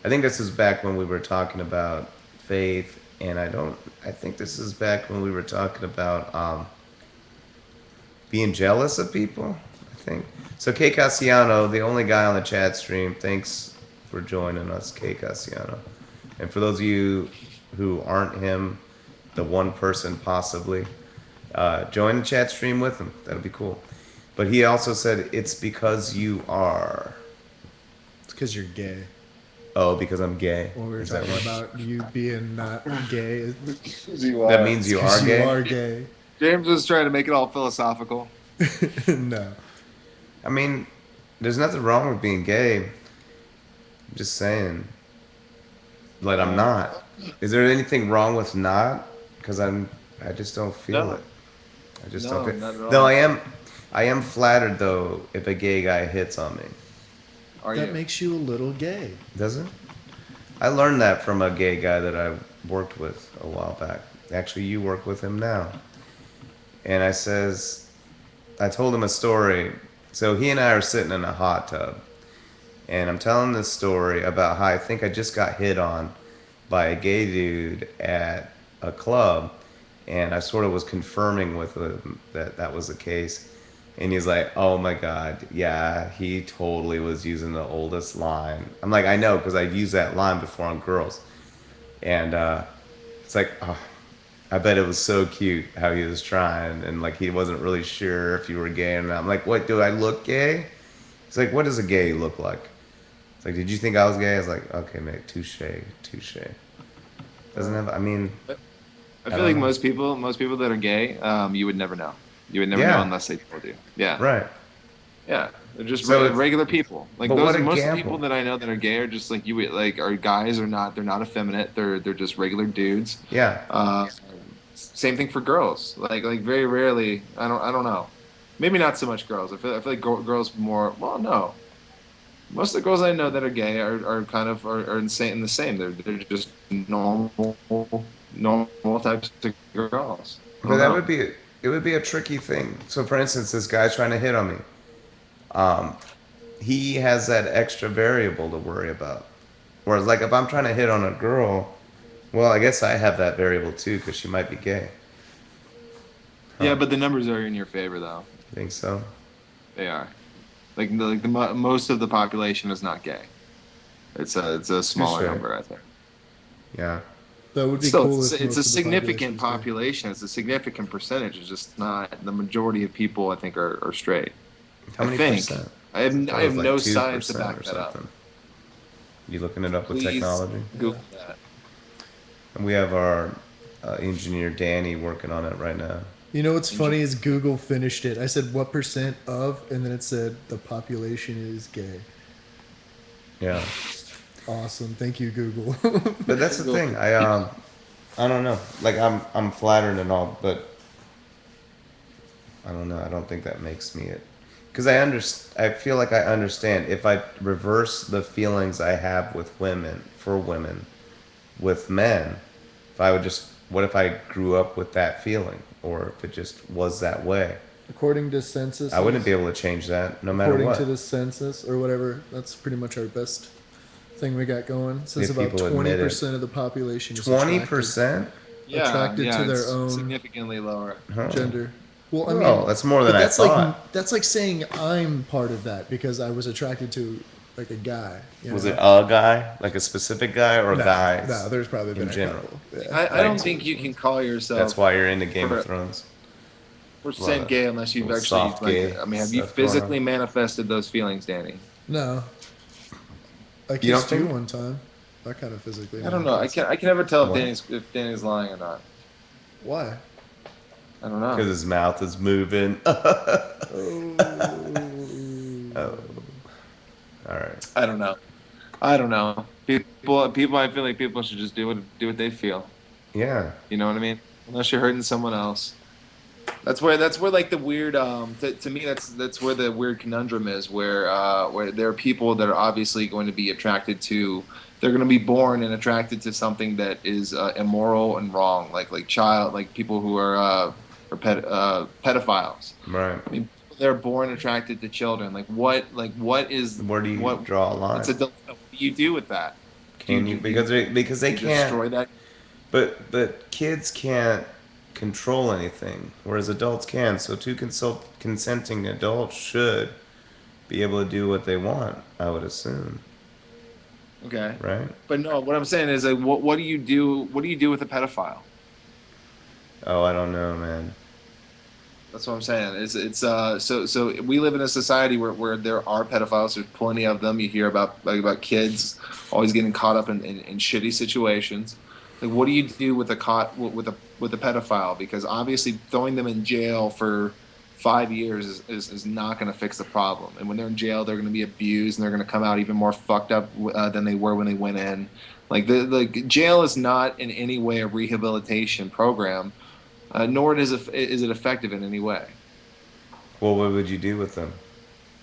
I think this is back when we were talking about faith, and I think this is back when we were talking about being jealous of people, I think. So, K. Cassiano, the only guy on the chat stream, thanks for joining us, K. Cassiano. And for those of you who aren't him, the one person possibly, join the chat stream with him. That'll be cool. But he also said, it's because you are. It's because you're gay. Oh, because I'm gay. When we were Is that talking what? about you being not gay, That means you are 'cause you gay? are gay. James was trying to make it all philosophical. No. I mean, there's nothing wrong with being gay. I'm just saying, like I'm Uh, not. Is there anything wrong with not? Because I just don't feel no, it. I just don't no, feel. not at Though all. I am flattered though if a gay guy hits on me. Are That you? makes you a little gay. Does it? I learned that from a gay guy that I worked with a while back. Actually, you work with him now. And I told him a story. So he and I are sitting in a hot tub, and I'm telling this story about how I think I just got hit on by a gay dude at a club, and I sort of was confirming with him that that was the case. And he's like, "Oh my God, yeah, he totally was using the oldest line." I'm like, "I know, because I've used that line before on girls." And it's like, oh, I bet it was so cute how he was trying, and like he wasn't really sure if you were gay. And I'm like, "What? Do I look gay?" He's like, "What does a gay look like?" It's like, "Did you think I was gay?" I was like, "Okay, mate, touche, touche." Doesn't have. I mean, I I feel don't like know. most people that are gay, you would never know. You would never know Yeah, unless they told you. Yeah, right. yeah. They're just So it's, regular people. Like but what those, a most of the people gamble. that I know that are gay are just like you. Like are guys are not. They're not effeminate. They're just regular dudes. Yeah, Uh, Same thing for girls. Like very rarely. I don't know. Maybe not so much girls. I feel like girls more. Well, no. Most of the girls I know that are gay are kind of are insane in the same. They're just normal types of girls. I but don't that know. would be it would be a tricky thing. So, for instance, this guy's trying to hit on me. Um, he has that extra variable to worry about. Whereas, like, if I'm trying to hit on a girl, well, I guess I have that variable too because she might be gay. Yeah, Huh? but the numbers are in your favor though. Think so? They are. Most of the population is not gay. It's a smaller Touche. number, I think. Yeah. That would be Still, cool if it's a most of the population significant was gay. population. It's a significant percentage. It's just not the majority of people. I think are straight. How I many think. percent? I thought I it have was like no two science to percent back or that up. something. You looking it up with Please technology? Yeah. Google that. And we have our engineer Danny working on it right now. You know what's Engineer. funny is Google finished it. I said what percent of, and then it said the population is gay. Yeah. Awesome, thank you, Google. But that's the thing. I don't know. Like I'm flattered and all, but I don't know. I don't think that makes me it. Because I feel like I understand if I reverse the feelings I have with women for women with men. If I would just, what if I grew up with that feeling, or if it just was that way? According to I wouldn't censuses, be able to change that, no matter according to the what. census or whatever, that's pretty much our best thing we got going. It says If about people admit it, 20% of the population is 20%. Yeah, attracted to yeah, their it's own significantly lower. Oh, gender. Well, I mean, well, that's more than but I thought. that's like saying I'm part of that because I was attracted to like a guy. You Was know? it a guy, like a specific guy, or No, no. guys There's probably in been a general? couple. Yeah. I Like don't think you can call that's yourself why you're into Game of Thrones. Love percent it. gay unless you've Little actually soft like. gay I mean, have you stuff going on. physically manifested those feelings, Danny? No, I You don't kissed you think? one time. That kind of physically I don't know. manifested. I can never tell What? if Danny's lying or not. Why? I don't know. Because his mouth is moving. Oh. Oh, all right. I don't know. I don't know. People. I feel like people should just do what they feel. Yeah. You know what I mean? Unless you're hurting someone else. That's where like the weird to me that's where the weird conundrum is where there are people that are obviously going to be attracted to they're going to be born and attracted to something that is immoral and wrong like child like people who are pedophiles. Right. I mean they're born attracted to children what is Where do you what draw a it's line? a what do you do with that? Can you? Because Do they you can't. destroy that? But kids can't control anything, whereas adults can. So two consenting adults should be able to do what they want. I would assume, Okay. right? But no, what I'm saying is like what do you do with a pedophile? Oh, I don't know, man. That's what I'm saying. So we live in a society where there are pedophiles. There's plenty of them. You hear about kids always getting caught up in shitty situations. Like, what do you do with a pedophile? Because obviously, throwing them in jail for 5 years is not going to fix the problem. And when they're in jail, they're going to be abused, and they're going to come out even more fucked up than they were when they went in. Like the jail is not in any way a rehabilitation program, nor is it effective in any way. Well, what would you do with them?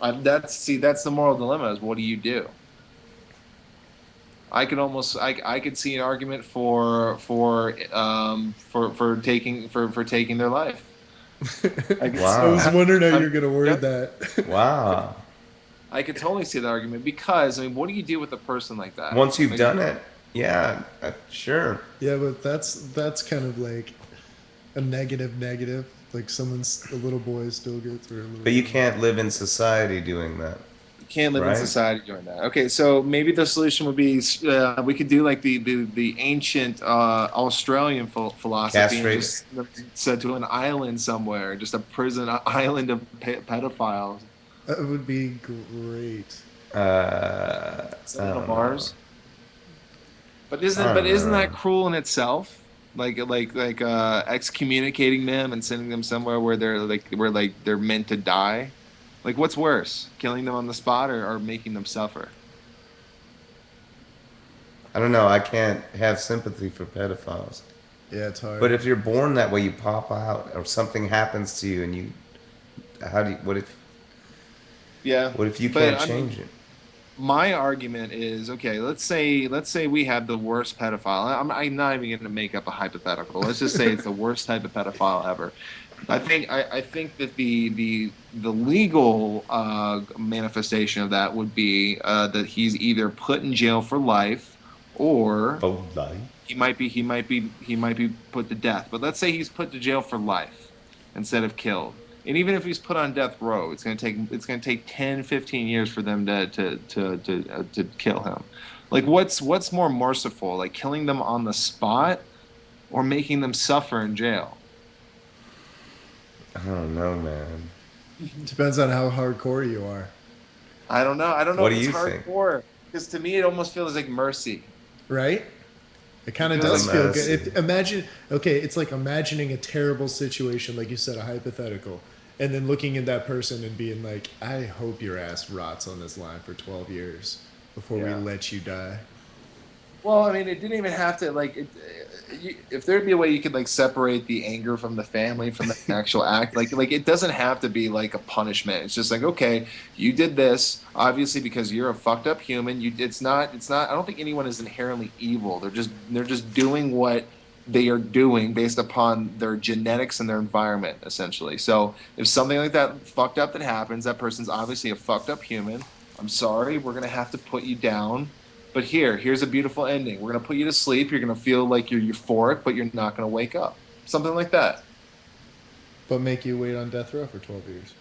That's the moral dilemma. Is what do you do? I could see an argument for taking their life. I could I was Wow. wondering how I you're gonna yeah, word that. Wow. I could totally see the argument because I mean, what do you do with a person like that? Once you've Like, done it, yeah, sure. Yeah, but that's kind of like a negative. Like a little boy still gets, or a little But you girl. can't live in society doing that, you can't live in right? society doing that. Okay, so maybe the solution would be we could do like the ancient Australian philosophy and Castrate. just send to an island somewhere, just a prison island of pedophiles. That would be great. I Send them to don't know. Mars. But I don't isn't know. that cruel in itself? Excommunicating them and sending them somewhere where they're meant to die. Like what's worse, killing them on the spot or making them suffer? I don't know. I can't have sympathy for pedophiles. Yeah, it's But hard. if you're born that way, you pop out, or something happens to you, and you, how do you, Yeah, what if you but can't I mean, change it? my argument is okay. Let's say we have the worst pedophile. I'm not even going to make up a hypothetical. Let's just say it's the worst type of pedophile ever. I think that the legal manifestation of that would be that he's either put in jail for life, or Oh, life. he might be put to death. But let's say he's put to jail for life instead of killed. And even if he's put on death row, it's going to take 10, 15 years for them to kill him. Like what's more merciful, like killing them on the spot or making them suffer in jail? I don't know, man. Depends on how hardcore you are, I don't know. I don't know What if do it's you think? hardcore because to me it almost feels like mercy. right? It It kind of feels A does like feel good. mercy. Imagine, okay, it's like imagining a terrible situation, like you said, a hypothetical, and then looking at that person and being like, I hope your ass rots on this line for 12 years before we yeah. let you die. Well, I mean, it didn't even have to if there'd be a way you could like separate the anger from the family from the actual act, like it doesn't have to be like a punishment. It's just like okay, you did this obviously because you're a fucked up human. It's not. I don't think anyone is inherently evil. They're just doing what they are doing based upon their genetics and their environment essentially. So if something like that fucked up that happens, that person's obviously a fucked up human. I'm sorry, we're gonna have to put you down, but here's a beautiful ending. We're gonna put you to sleep. You're gonna feel like you're euphoric, but you're not gonna wake up. Something like that. But make you wait on death row for 12 years.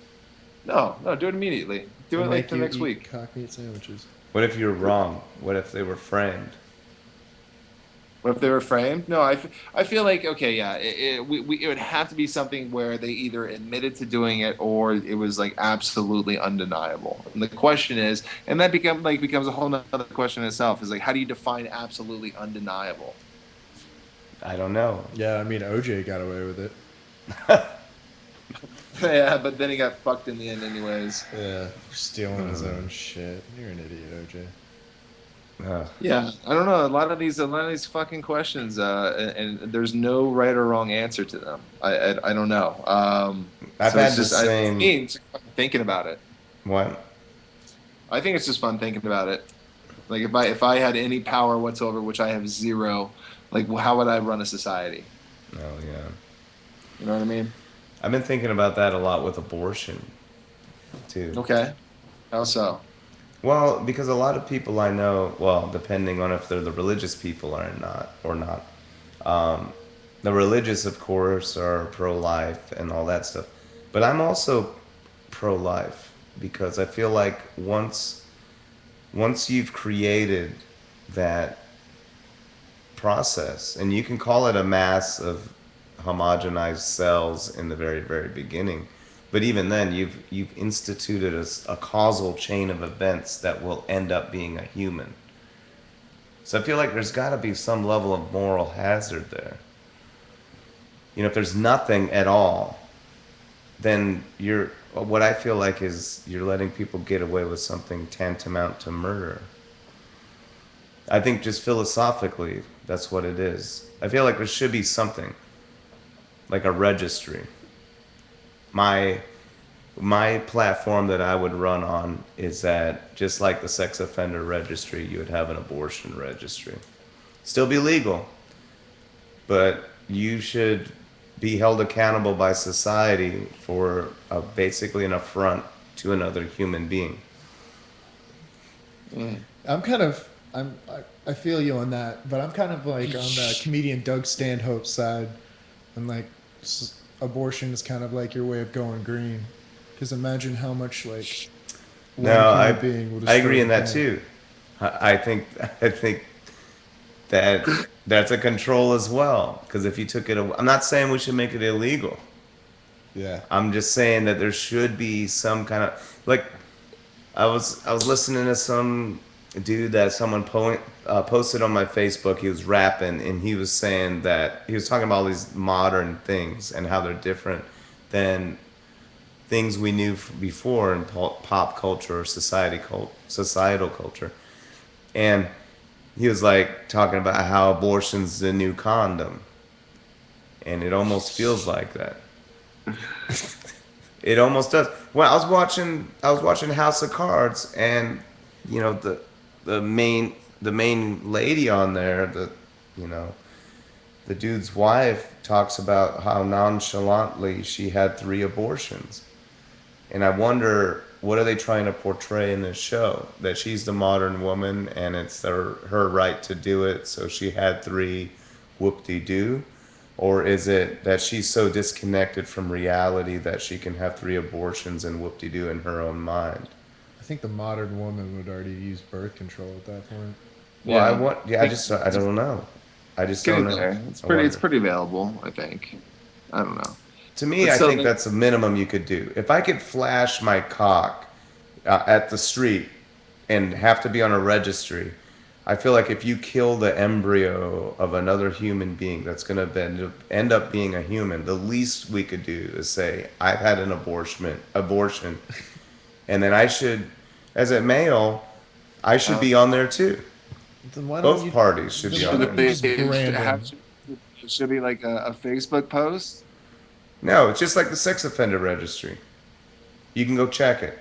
No, no, do it immediately. Do Or it like make the you next eat week. cock meat sandwiches. What if you're wrong? What if they were framed? What if they were framed? No, I feel like okay, yeah, it would have to be something where they either admitted to doing it or it was like absolutely undeniable. And the question is, and that becomes a whole nother question in itself. Is like, how do you define absolutely undeniable? I don't know. Yeah, I mean, OJ got away with it. Yeah, but then he got fucked in the end, anyways. Yeah, stealing his own shit. You're an idiot, OJ. Ugh. Yeah, I don't know. A lot of these fucking questions, and there's no right or wrong answer to them. I don't know. I've So had it's the just, to same. me, it's just fucking thinking about it. What? I think it's just fun thinking about it. Like if I had any power whatsoever, which I have zero, like how would I run a society? Oh yeah. You know what I mean? I've been thinking about that a lot with abortion, too. Okay. How so? Well, because a lot of people I know, well, depending on if they're the religious people or not. Um, the religious, of course, are pro-life and all that stuff. But I'm also pro-life because I feel like once you've created that process, and you can call it a mass of homogenized cells in the very, very beginning, but even then, you've instituted a causal chain of events that will end up being a human. So I feel like there's got to be some level of moral hazard there. You know, if there's nothing at all, then you're what I feel like is you're letting people get away with something tantamount to murder. I think just philosophically, that's what it is. I feel like there should be something like a registry. My my platform that I would run on is that just like the sex offender registry, you would have an abortion registry. Still be legal, but you should be held accountable by society for basically an affront to another human being. I'm kind of I feel you on that, but I'm kind of like on the comedian Doug Stanhope's side, and like abortion is kind of like your way of going green, because imagine how much like one No, human being will I destroy agree the in that planet. too. I think I think that that's a control as well. Because if you took it, I'm not saying we should make it illegal. Yeah. I'm just saying that there should be some kind of like I was listening to some dude that someone posted on my Facebook. He was rapping and he was saying that he was talking about all these modern things and how they're different than things we knew before in pop culture or societal culture. And he was like talking about how abortion's the new condom, and it almost feels like that. It almost does. Well, I was watching House of Cards, and you know the main lady on there, you know the dude's wife talks about how nonchalantly she had 3 abortions, and I wonder what are they trying to portray in this show, that she's the modern woman and it's her right to do it, so she had 3, whoop-de-doo. Or is it that she's so disconnected from reality that she can have 3 abortions and whoop-de-doo in her own mind? I think the modern woman would already use birth control at that point. Well, Yeah, yeah, I don't know. I just don't getting know. there. It's I it's wonder. pretty available, I think. I don't know, To me, but I still, think that's a minimum you could do. If I could flash my cock at the street and have to be on a registry, I feel like if you kill the embryo of another human being that's going to end up being a human, the least we could do is say, I've had an abortion, and then as a male, I should uh, be on there too. Then why don't Both you? parties should Then be why on should don't there. you they just brand have them? it should be like a Facebook post? No, it's just like the sex offender registry. You can go check it.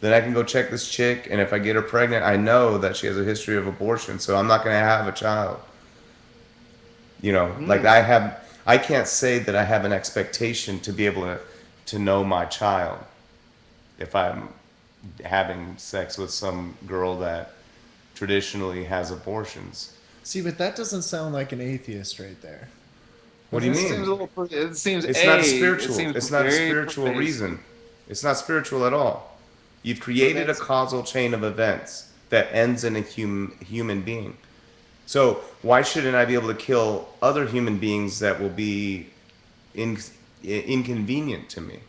Then I can go check this chick, and if I get her pregnant, I know that she has a history of abortion, so I'm not going to have a child. Like Hmm. I can't say that I have an expectation to be able to know my child if I'm having sex with some girl that traditionally has abortions. See, but that doesn't sound like an atheist right there. What do you It mean? seems a little. It's not a It spiritual. seems It's not a very spiritual pervasive. reason. It's not spiritual at all. You've But created a that's causal chain of events that ends in a human being. So why shouldn't I be able to kill other human beings that will be in, inconvenient to me?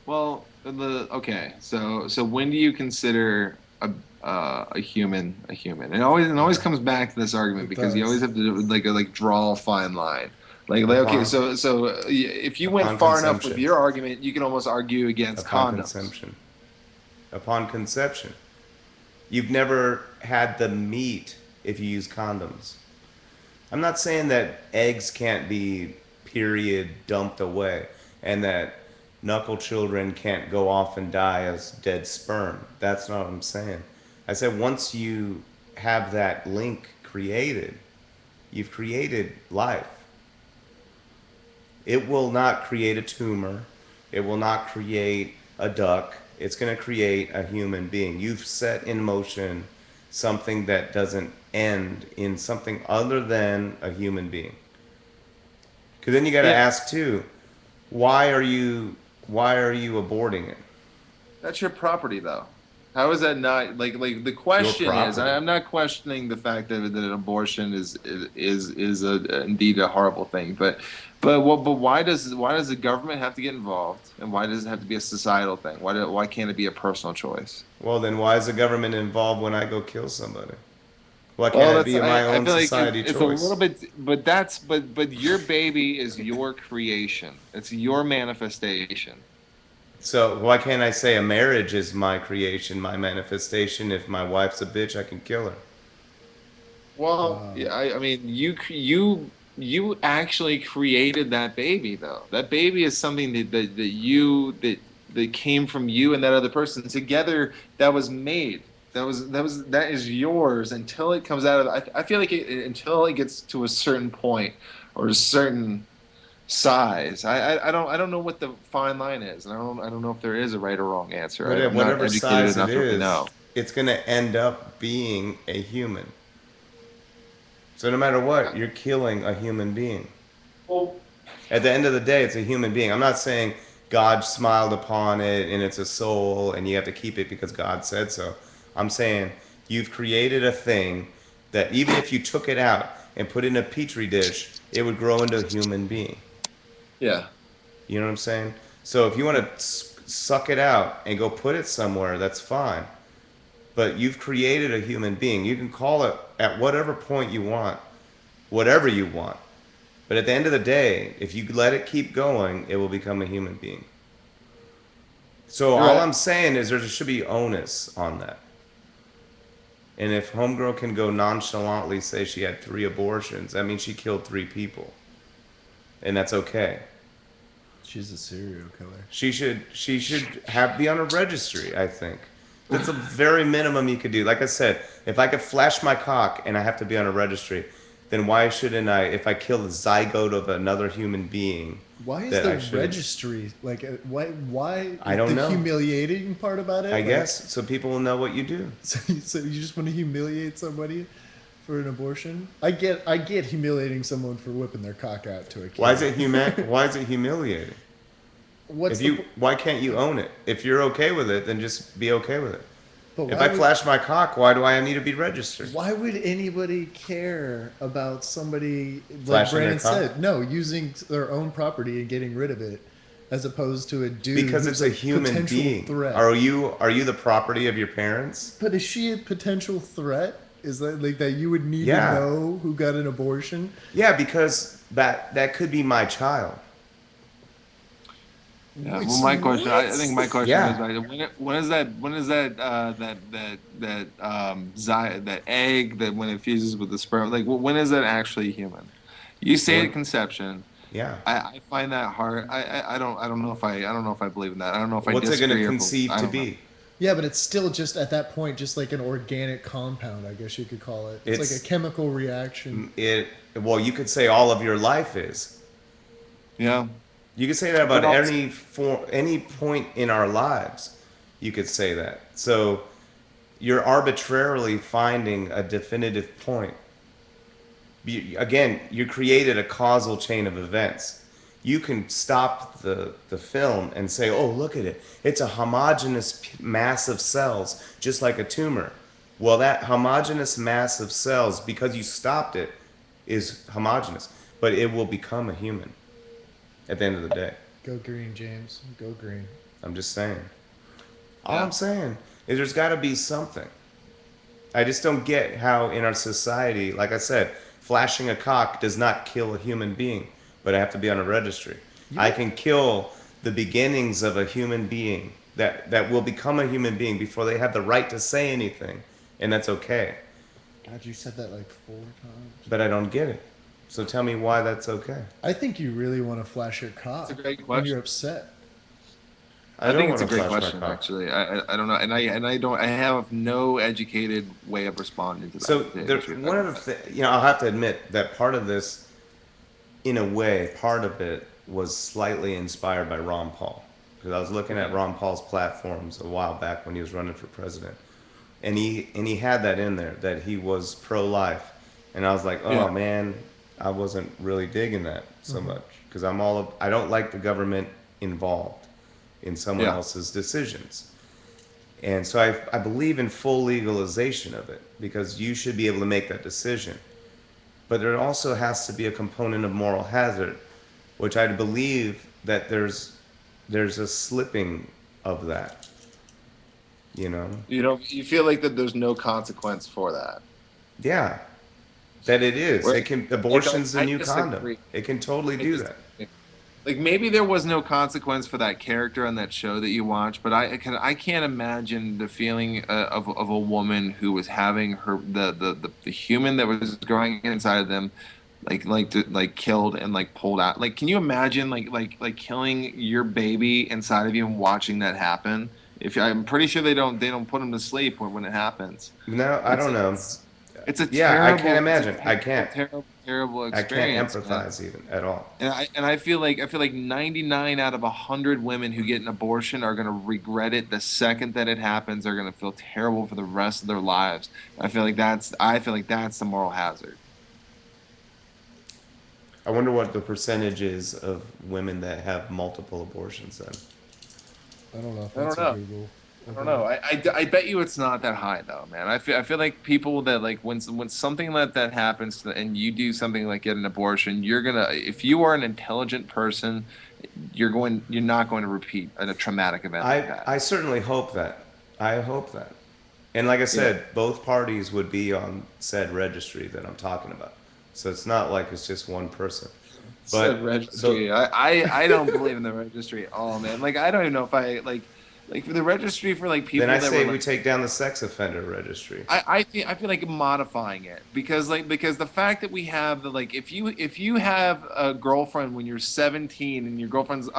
well. The okay. So when do you consider a human a human? It always comes back to this argument It because you always does. have to like draw a fine line. Like okay, Upon so if you went upon far enough with consumption. your argument, you can almost argue against Upon condoms. consumption. Upon conception. You've never had the meat if you use condoms. I'm not saying that eggs can't be period dumped away and that knuckle children can't go off and die as dead sperm. That's not what I'm saying. I said once you have that link created, you've created life. It will not create a tumor. It will not create a duck. It's going to create a human being. You've set in motion something that doesn't end in something other than a human being. Because then you got to Yeah, ask too, why are you aborting it? that's your property, though. How is that not like the It's your question is? And property. I'm not questioning the fact that an abortion is indeed a horrible thing, but why does the government have to get involved, and why does it have to be a societal thing? Why can't it be a personal choice? Well, then why is the government involved when I go kill somebody? Why can't Well, it that's be my I own feel like society it's a little choice? bit, but your baby is your creation. It's your manifestation. So why can't I say a marriage is my creation, my manifestation? If my wife's a bitch, I can kill her. Well, Wow. yeah, I mean, you actually created that baby, though. That baby is something that came from you and that other person together. That was made. That is yours until it comes out of. I feel like until it gets to a certain point or a certain size. I don't know what the fine line is, and I don't know if there is a right or wrong answer. But at I'm not whatever educated size it enough to really is, know. it's going to end up being a human. So no matter what, you're killing a human being. Well, At the end of the day, it's a human being. I'm not saying God smiled upon it and it's a soul and you have to keep it because God said so. I'm saying you've created a thing that even if you took it out and put it in a petri dish, it would grow into a human being. Yeah. You know what I'm saying? So if you want to suck it out and go put it somewhere, that's fine. But you've created a human being. You can call it at whatever point you want, whatever you want. But at the end of the day, if you let it keep going, it will become a human being. So You're all right. I'm saying is there should be onus on that. And if homegirl can go nonchalantly say she had 3 abortions, that means she killed 3 people, and that's okay. She's a serial killer. She should have be on a registry. I think that's the very minimum you could do. Like I said, if I could flash my cock and I have to be on a registry, then why shouldn't I? If I kill the zygote of another human being, Why is that the I should. registry like? Why I don't the know. humiliating part about I it? Like, guess so people will know what you do. so you just want to humiliate somebody for an abortion? I get humiliating someone for whipping their cock out to a kid. Why is it human? Why is it humiliating? What's If the? you, why can't you own it? If you're okay with it, then just be okay with it. But If why I would flash my cock, why do I need to be registered? why would anybody care about somebody like Flashing their Brandon cock? said? No, using their own property and getting rid of it, as opposed to a dude Because who's it's a human potential being. threat. Are you the property of your parents? But is she a potential threat? Is that like that you would need to Yeah. know who got an abortion? Yeah, because that could be my child. Yeah. Which, Well, my question, I think my what? question is, Yeah. right, when is that that egg that when it fuses with the sperm, like when is that actually human? You say at When conception. yeah. I find that hard. I don't know if I don't know if I believe in that. I don't know if I What's it going to disagree or believe. conceive I to don't know. be? Yeah, but it's still just at that point, just like an organic compound, I guess you could call it. It's like a It's chemical reaction. it well, you could say all of your life is. Yeah, You could say that but about also any point in our lives. You could say that. So you're arbitrarily finding a definitive point. Again, you created a causal chain of events. You can stop the film and say, oh, look at it. It's a homogeneous mass of cells, just like a tumor. Well, that homogeneous mass of cells, because you stopped it, is homogeneous. But it will become a human at the end of the day. Go green, James. Go green. I'm just saying. All yeah. I'm saying is there's got to be something. I just don't get how in our society, like I said, flashing a cock does not kill a human being, but I have to be on a registry. You I know, can kill the beginnings of a human being that will become a human being before they have the right to say anything, and that's okay. God, you said that like 4 times. But I don't get it. So tell me why that's okay. I think you really want to flash your It's a cock great when you're question. upset. I I don't think it's want a to great flash my question, cock. actually. I don't know, and I don't I have no educated way of responding to that. So To there, answer that one of the I'll have to admit that part of this, in a way, part of it was slightly inspired by Ron Paul, because I was looking at Okay. Ron Paul's platforms a while back when he was running for president, and he had that in there that he was pro-life, and I was like, oh Yeah. man, I wasn't really digging that so much because I don't like the government involved in someone Yeah. else's decisions. And so I believe in full legalization of it because you should be able to make that decision. But there also has to be a component of moral hazard, which I believe that there's a slipping of that, you know? You know, you feel like that there's no consequence for that. Yeah, that it is. Where, It can like, abortion's the I new condom. disagree. It can totally I do that. disagree. Like maybe there was no consequence for that character on that show that you watch, but I can't imagine the feeling of a woman who was having her the human that was growing inside of them like killed and like pulled out. Like can you imagine like killing your baby inside of you and watching that happen? If I'm pretty sure they don't put them to sleep when it happens. No, I It's don't know. it's a Yeah, I can't terrible imagine. I can't. terrible I can't experience, man. empathize even at all. And I feel like 99 out of 100 women who get an abortion are going to regret it the second that it happens. They're going to feel terrible for the rest of their lives. I feel like that's the moral hazard. I wonder what the percentage is of women that have multiple abortions then. I don't know. I don't That's a know. Google. I don't know. I bet you it's not that high though, man. I feel like people that like when something like that happens and you do something like get an abortion, you're gonna if you are an intelligent person, you're not going to repeat a traumatic event like that. I certainly hope that. I hope that. And like I Yeah. said, both parties would be on said registry that I'm talking about. So it's not like it's just one person. Said But the registry. I don't believe in the registry at all, man. Like I don't even know if I like for the registry for like then people I that were say we like take down the sex offender registry. I feel like modifying it because the fact that we have the like if you have a girlfriend when you're 17 and your girlfriend's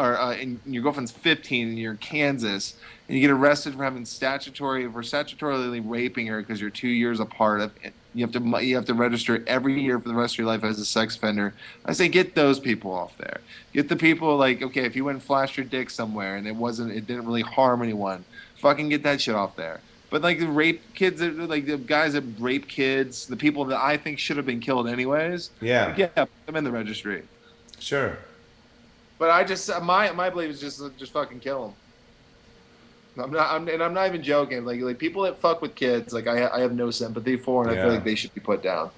15 and you're in Kansas and you get arrested for statutorily raping her because you're 2 years apart of you have to register every year for the rest of your life as a sex offender. I say get those people off there. Get the people like okay if you went and flashed your dick somewhere and it didn't really harm anyone, fucking get that shit off there. But like the rape kids, like the guys that rape kids, the people that I think should have been killed anyways, Yeah, like yeah, put them in the registry. sure. But I just my belief is just fucking kill them. I'm not even joking. Like people that fuck with kids, like I have no sympathy for, and I feel Yeah. like they should be put down.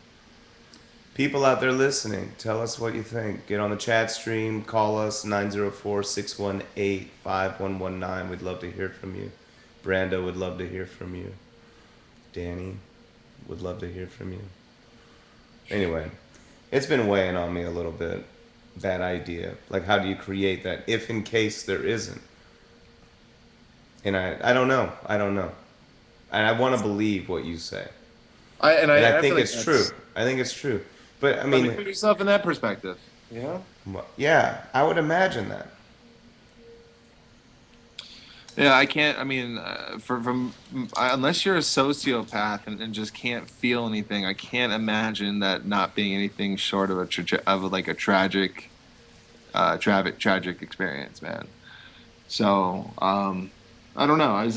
People out there listening, tell us what you think. Get on the chat stream, call us 904-618-5119. We'd love to hear from you. Brando would love to hear from you. Danny would love to hear from you. Anyway, it's been weighing on me a little bit. That idea. Like, how do you create that if in case there isn't? And I don't know. I don't know. And I want to believe what you say. I and I, And I and I feel think like it's true. that's. I think it's true. But I I mean, mean, put yourself in that perspective. Yeah. yeah, I would imagine that. Yeah, I can't. I mean, unless you're a sociopath and just can't feel anything, I can't imagine that not being anything short of like a tragic experience, man. So, I don't know. I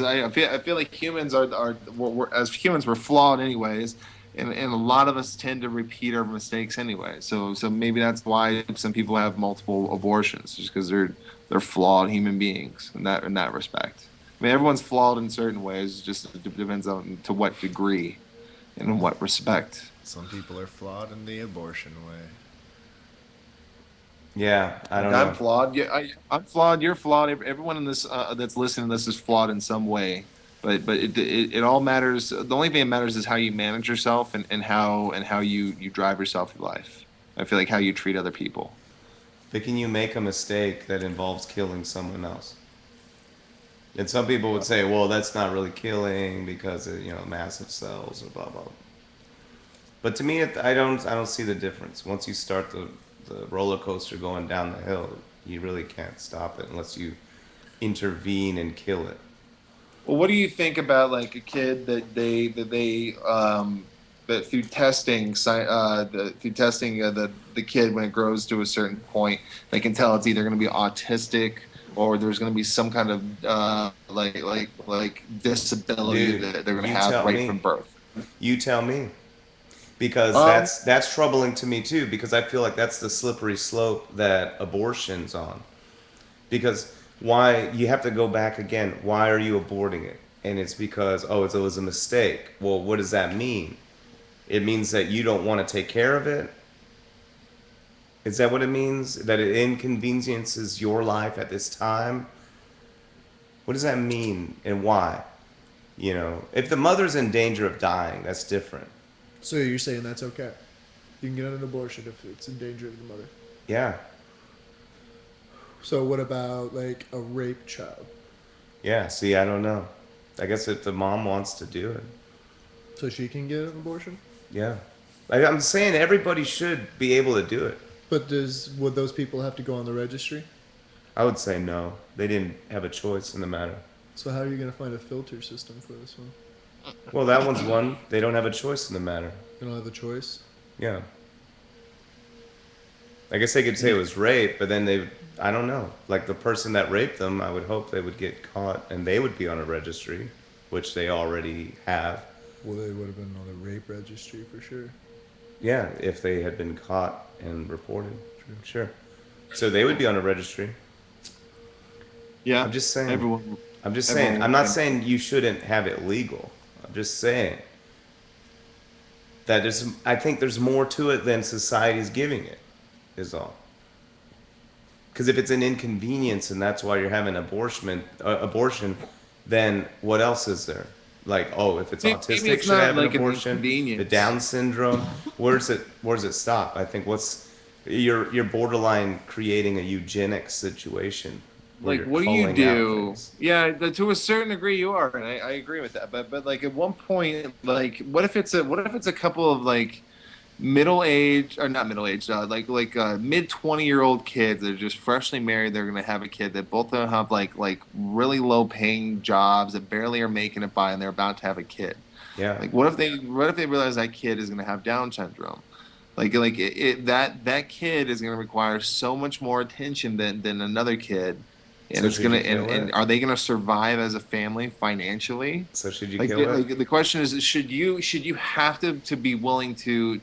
feel like humans as humans we're flawed anyways, and a lot of us tend to repeat our mistakes anyway. So maybe that's why some people have multiple abortions, just because they're flawed human beings in that respect. I mean, everyone's flawed in certain ways. Just it depends on to what degree and in what respect. Some people are flawed in the abortion way. Yeah, I Like don't I'm know. flawed. Yeah, I'm flawed. You're flawed. Everyone in this that's listening to this is flawed in some way. But it all matters. The only thing that matters is how you manage yourself and how you drive yourself through life. I feel like how you treat other people. But can you make a mistake that involves killing someone else? And some people would say, well, that's not really killing because of, massive cells or blah blah. But to me, I don't see the difference. Once you start the roller coaster going down the hill, you really can't stop it unless you intervene and kill it. Well, what do you think about like a kid that through testing, the kid when it grows to a certain point, they can tell it's either going to be autistic or there's going to be some kind of like disability Dude, that they're going to you have tell right from me. birth. You tell me. Because Um, that's troubling to me too, because I feel like that's the slippery slope that abortion's on. Because why you have to go back again, why are you aborting it? And it's because it was a mistake. Well, what does that mean? It means that you don't want to take care of it. Is that what it means? That it inconveniences your life at this time? What does that mean and why? If the mother's in danger of dying, that's different. So you're saying that's okay? You can get an abortion if it's endangering the mother. Yeah, So what about like a rape child? yeah. See, I don't know. I guess if the mom wants to do it, So she can get an abortion? yeah. Like I'm saying, everybody should be able to do it. But would those people have to go on the registry? I would say no. They didn't have a choice in the matter. So how are you going to find a filter system for this one? Well, that one's one. They don't have a choice in the matter. You don't have a choice. Yeah. I guess they could say it was rape, but then I don't know. Like the person that raped them, I would hope they would get caught and they would be on a registry, which they already have. Well, they would have been on the rape registry for sure. Yeah, if they had been caught and reported. True. Sure. So they would be on a registry. Yeah, I'm just saying. everyone. I'm just Everyone saying. I'm would not think. saying you shouldn't have it legal. I'm just saying that I think there's more to it than society's giving it, is all. Because if it's an inconvenience and that's why you're having abortion, then what else is there? Like, oh, if it's Maybe autistic, it's should I not have an like an abortion? The inconvenience. Down syndrome, where does it stop? I think you're borderline creating a eugenics situation where Like, you're what do you culling out do? things. Yeah, to a certain degree, you are, and I agree with that. But like at one point, like, what if it's a couple of like middle age or not middle age, like mid 20-year-old kids that are just freshly married. They're gonna have a kid that both of them have like really low paying jobs that barely are making it by, and they're about to have a kid. Yeah, Like, what if they realize that kid is gonna have Down syndrome? That kid is gonna require so much more attention than another kid, and so it's should gonna you kill and it? are they gonna survive as a family financially? So should you Like kill the, it? like the question is, should you have to be willing to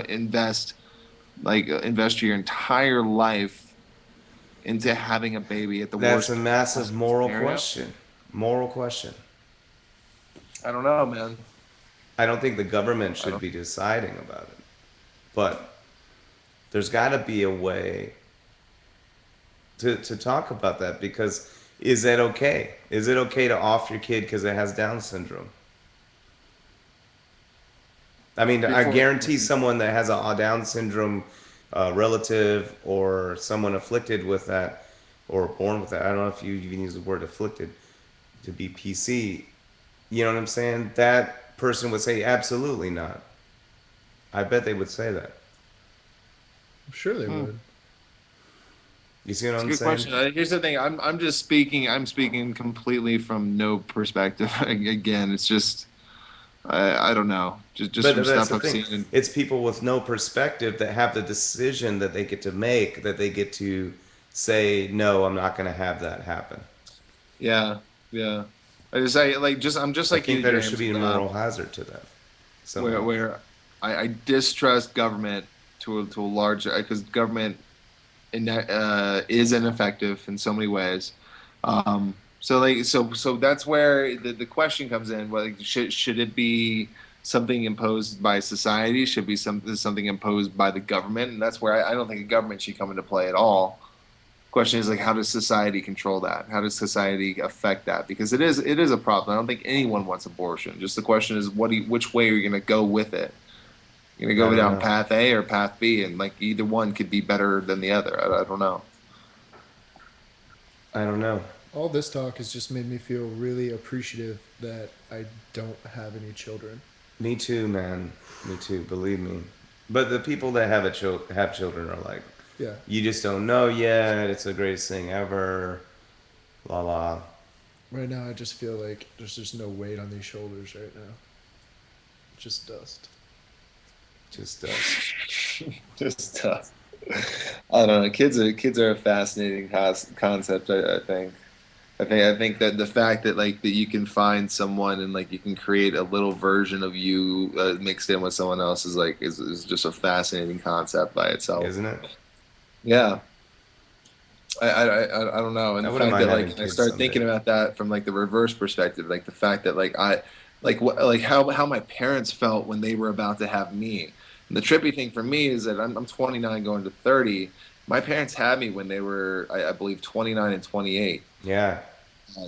invest your entire life into having a baby at the That's a worst massive possible moral scenario? question. Moral question. I don't know, man. I don't think the government I should don't. be deciding about it, but there's got to be a way to talk about that because is that okay? Is it okay to off your kid because it has Down syndrome? I mean, I Before, guarantee someone that has a Down syndrome relative or someone afflicted with that or born with that, I don't know if you even use the word afflicted to be PC, you know what I'm saying? That person would say, absolutely not. I bet they would say that. I'm sure they Hmm. would. You see what It's a I'm good saying? question. Here's the thing. I'm just speaking. I'm speaking completely from no perspective. Again, it's just I don't know. Just But from that's stuff the I've thing. seen. It's people with no perspective that have the decision that they get to make, that they get to say, no, I'm not going to have that happen. Yeah, yeah. I'm just I like think you, that there should James. be a moral hazard to that Where somehow. I distrust government to a large because government is ineffective in so many ways. So that's where the question comes in. Like, should it be something imposed by society? Should it be something imposed by the government? And that's where I don't think the government should come into play at all. Question is like, how does society control that? How does society affect that? Because it is a problem. I don't think anyone wants abortion. Just the question is, which way are you going to go with it? You're going I to go don't down know. path A or path B, and like either one could be better than the other. I don't know. I don't know. All this talk has just made me feel really appreciative that I don't have any children. Me too, man. Me too, believe me. But the people that have children are like, Yeah. you just don't know yet. It's the greatest thing ever. La la. Right now, I just feel like there's just no weight on these shoulders right now. Just dust. Just does. Just tough. I don't know. Kids are a fascinating concept. I think that the fact that that you can find someone and like you can create a little version of you mixed in with someone else is just a fascinating concept by itself. Isn't it? Yeah. I don't know, and I the wouldn't fact mind that having like I kids start someday. thinking about that from like the reverse perspective, like the fact that like how my parents felt when they were about to have me. And the trippy thing for me is that I'm 29 going to 30. My parents had me when they were I believe 29 and 28. Yeah.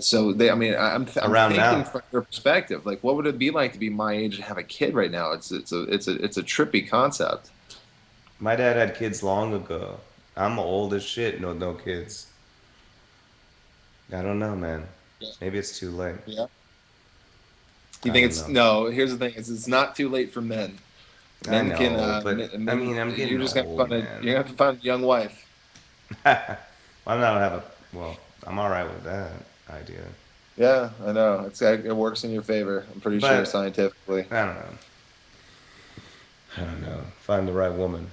So they, I mean, I'm Around thinking now. from your perspective, like, what would it be like to be my age and have a kid right now? It's a trippy concept. My dad had kids long ago. I'm old as shit, no kids. I don't know, man. Yeah. Maybe it's too late. Yeah. You I think don't it's know. no? Here's the thing: is it's not too late for men. I Men can, know, but I men. mean, I'm You're getting just gonna old, find a, man. you're gonna have to find a young wife. I'm not have a well. I'm all right with that idea, Yeah, I know. It works in your favor. I'm pretty sure but scientifically. I don't know. I don't know. Find the right woman.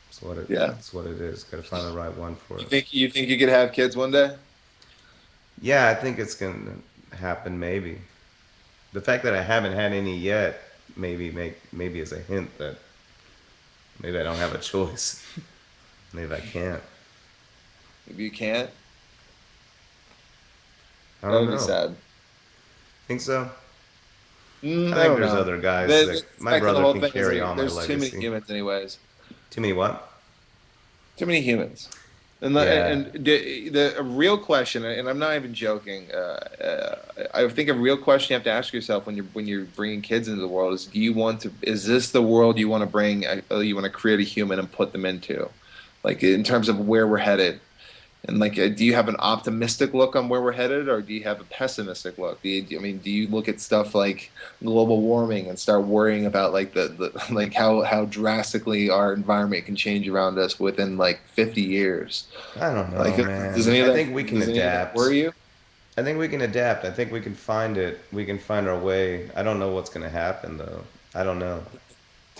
That's what it. Yeah. That's what it is. Got to find the right one for it. You think you could have kids one day? Yeah, I think it's gonna happen. Maybe the fact that I haven't had any yet, maybe is a hint that maybe I don't have a choice. Maybe I can't. If you can't, I that don't would be know. sad. Think so? I I think don't there's know. other guys that That's my back to the brother whole can thing. Is carry on my there's too many legacy. humans, anyways. Too many what? Too many humans. Yeah. And the a real question, and I'm not even joking. I think a real question you have to ask yourself when you're bringing kids into the world is: do you want to? Is this the world you want to bring? You want to create a human and put them into, like in terms of where we're headed? And like, do you have an optimistic look on where we're headed, or do you have a pessimistic look? I mean, do you look at stuff like global warming and start worrying about like the like how drastically our environment can change around us within like 50 years? I don't Like, know, man. I think we can does any of that adapt. worry you? I think we can adapt. I think we can find it. We can find our way. I don't know what's going to happen though. I don't know.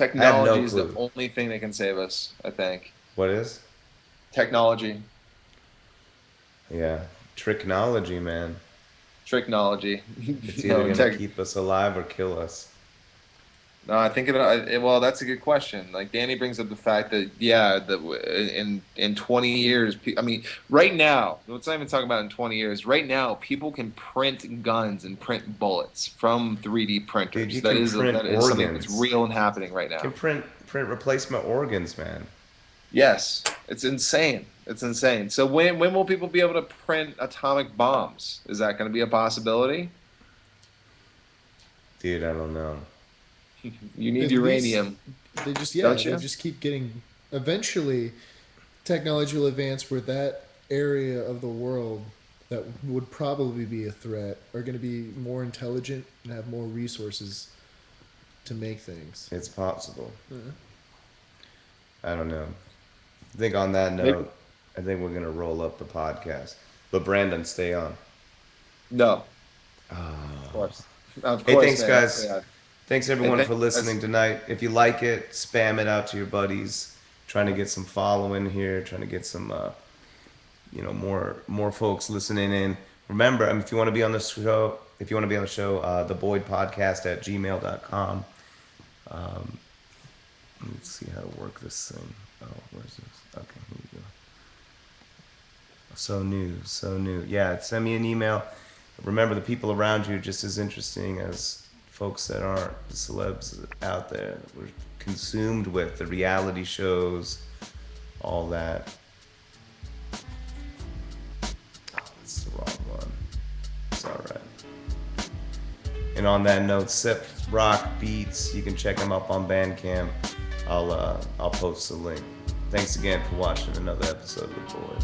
I have no Technology is the clue. only thing that can save us, I think. What is? Technology, Yeah. Tricknology, man. technology. It's either No, going to keep us alive or kill us. No, I think well, that's a good question. Like Danny brings up the fact that yeah, that in 20 years, I mean, right now, let's not even talk about in 20 years. Right now, people can print guns and print bullets from 3D Dude, you printers. can print That is something that's organs. real and happening right You can now. print replacement organs, man. Yes, it's insane. It's insane. So when will people be able to print atomic bombs? Is that going to be a possibility? Dude, I don't know. You need At least uranium, they don't you? just keep getting. Eventually, technology will advance where that area of the world that would probably be a threat are going to be more intelligent and have more resources to make things. It's possible. Uh, I don't know. I think on that Maybe. note, I think we're gonna roll up the podcast. But Brandon, stay on. No, of Oh. course, of Hey, course, thanks, man. guys. Yeah. Thanks Hey, everyone for that's listening tonight. If you like it, spam it out to your buddies. Trying to get some following here. Trying to get some, more folks listening in. Remember, if you want to be on the show, the Boyd Podcast at gmail.com. Let's see how to work this thing. Oh, where's this? Okay, here we go. So new, so new. Yeah, send me an email. Remember, the people around you are just as interesting as folks that aren't the celebs out there. We're consumed with the reality shows, all that. Oh, that's the wrong one. It's all right. And on that note, Sip Rock Beats. You can check them up on Bandcamp. I'll post the link. Thanks again for watching another episode of The Boy.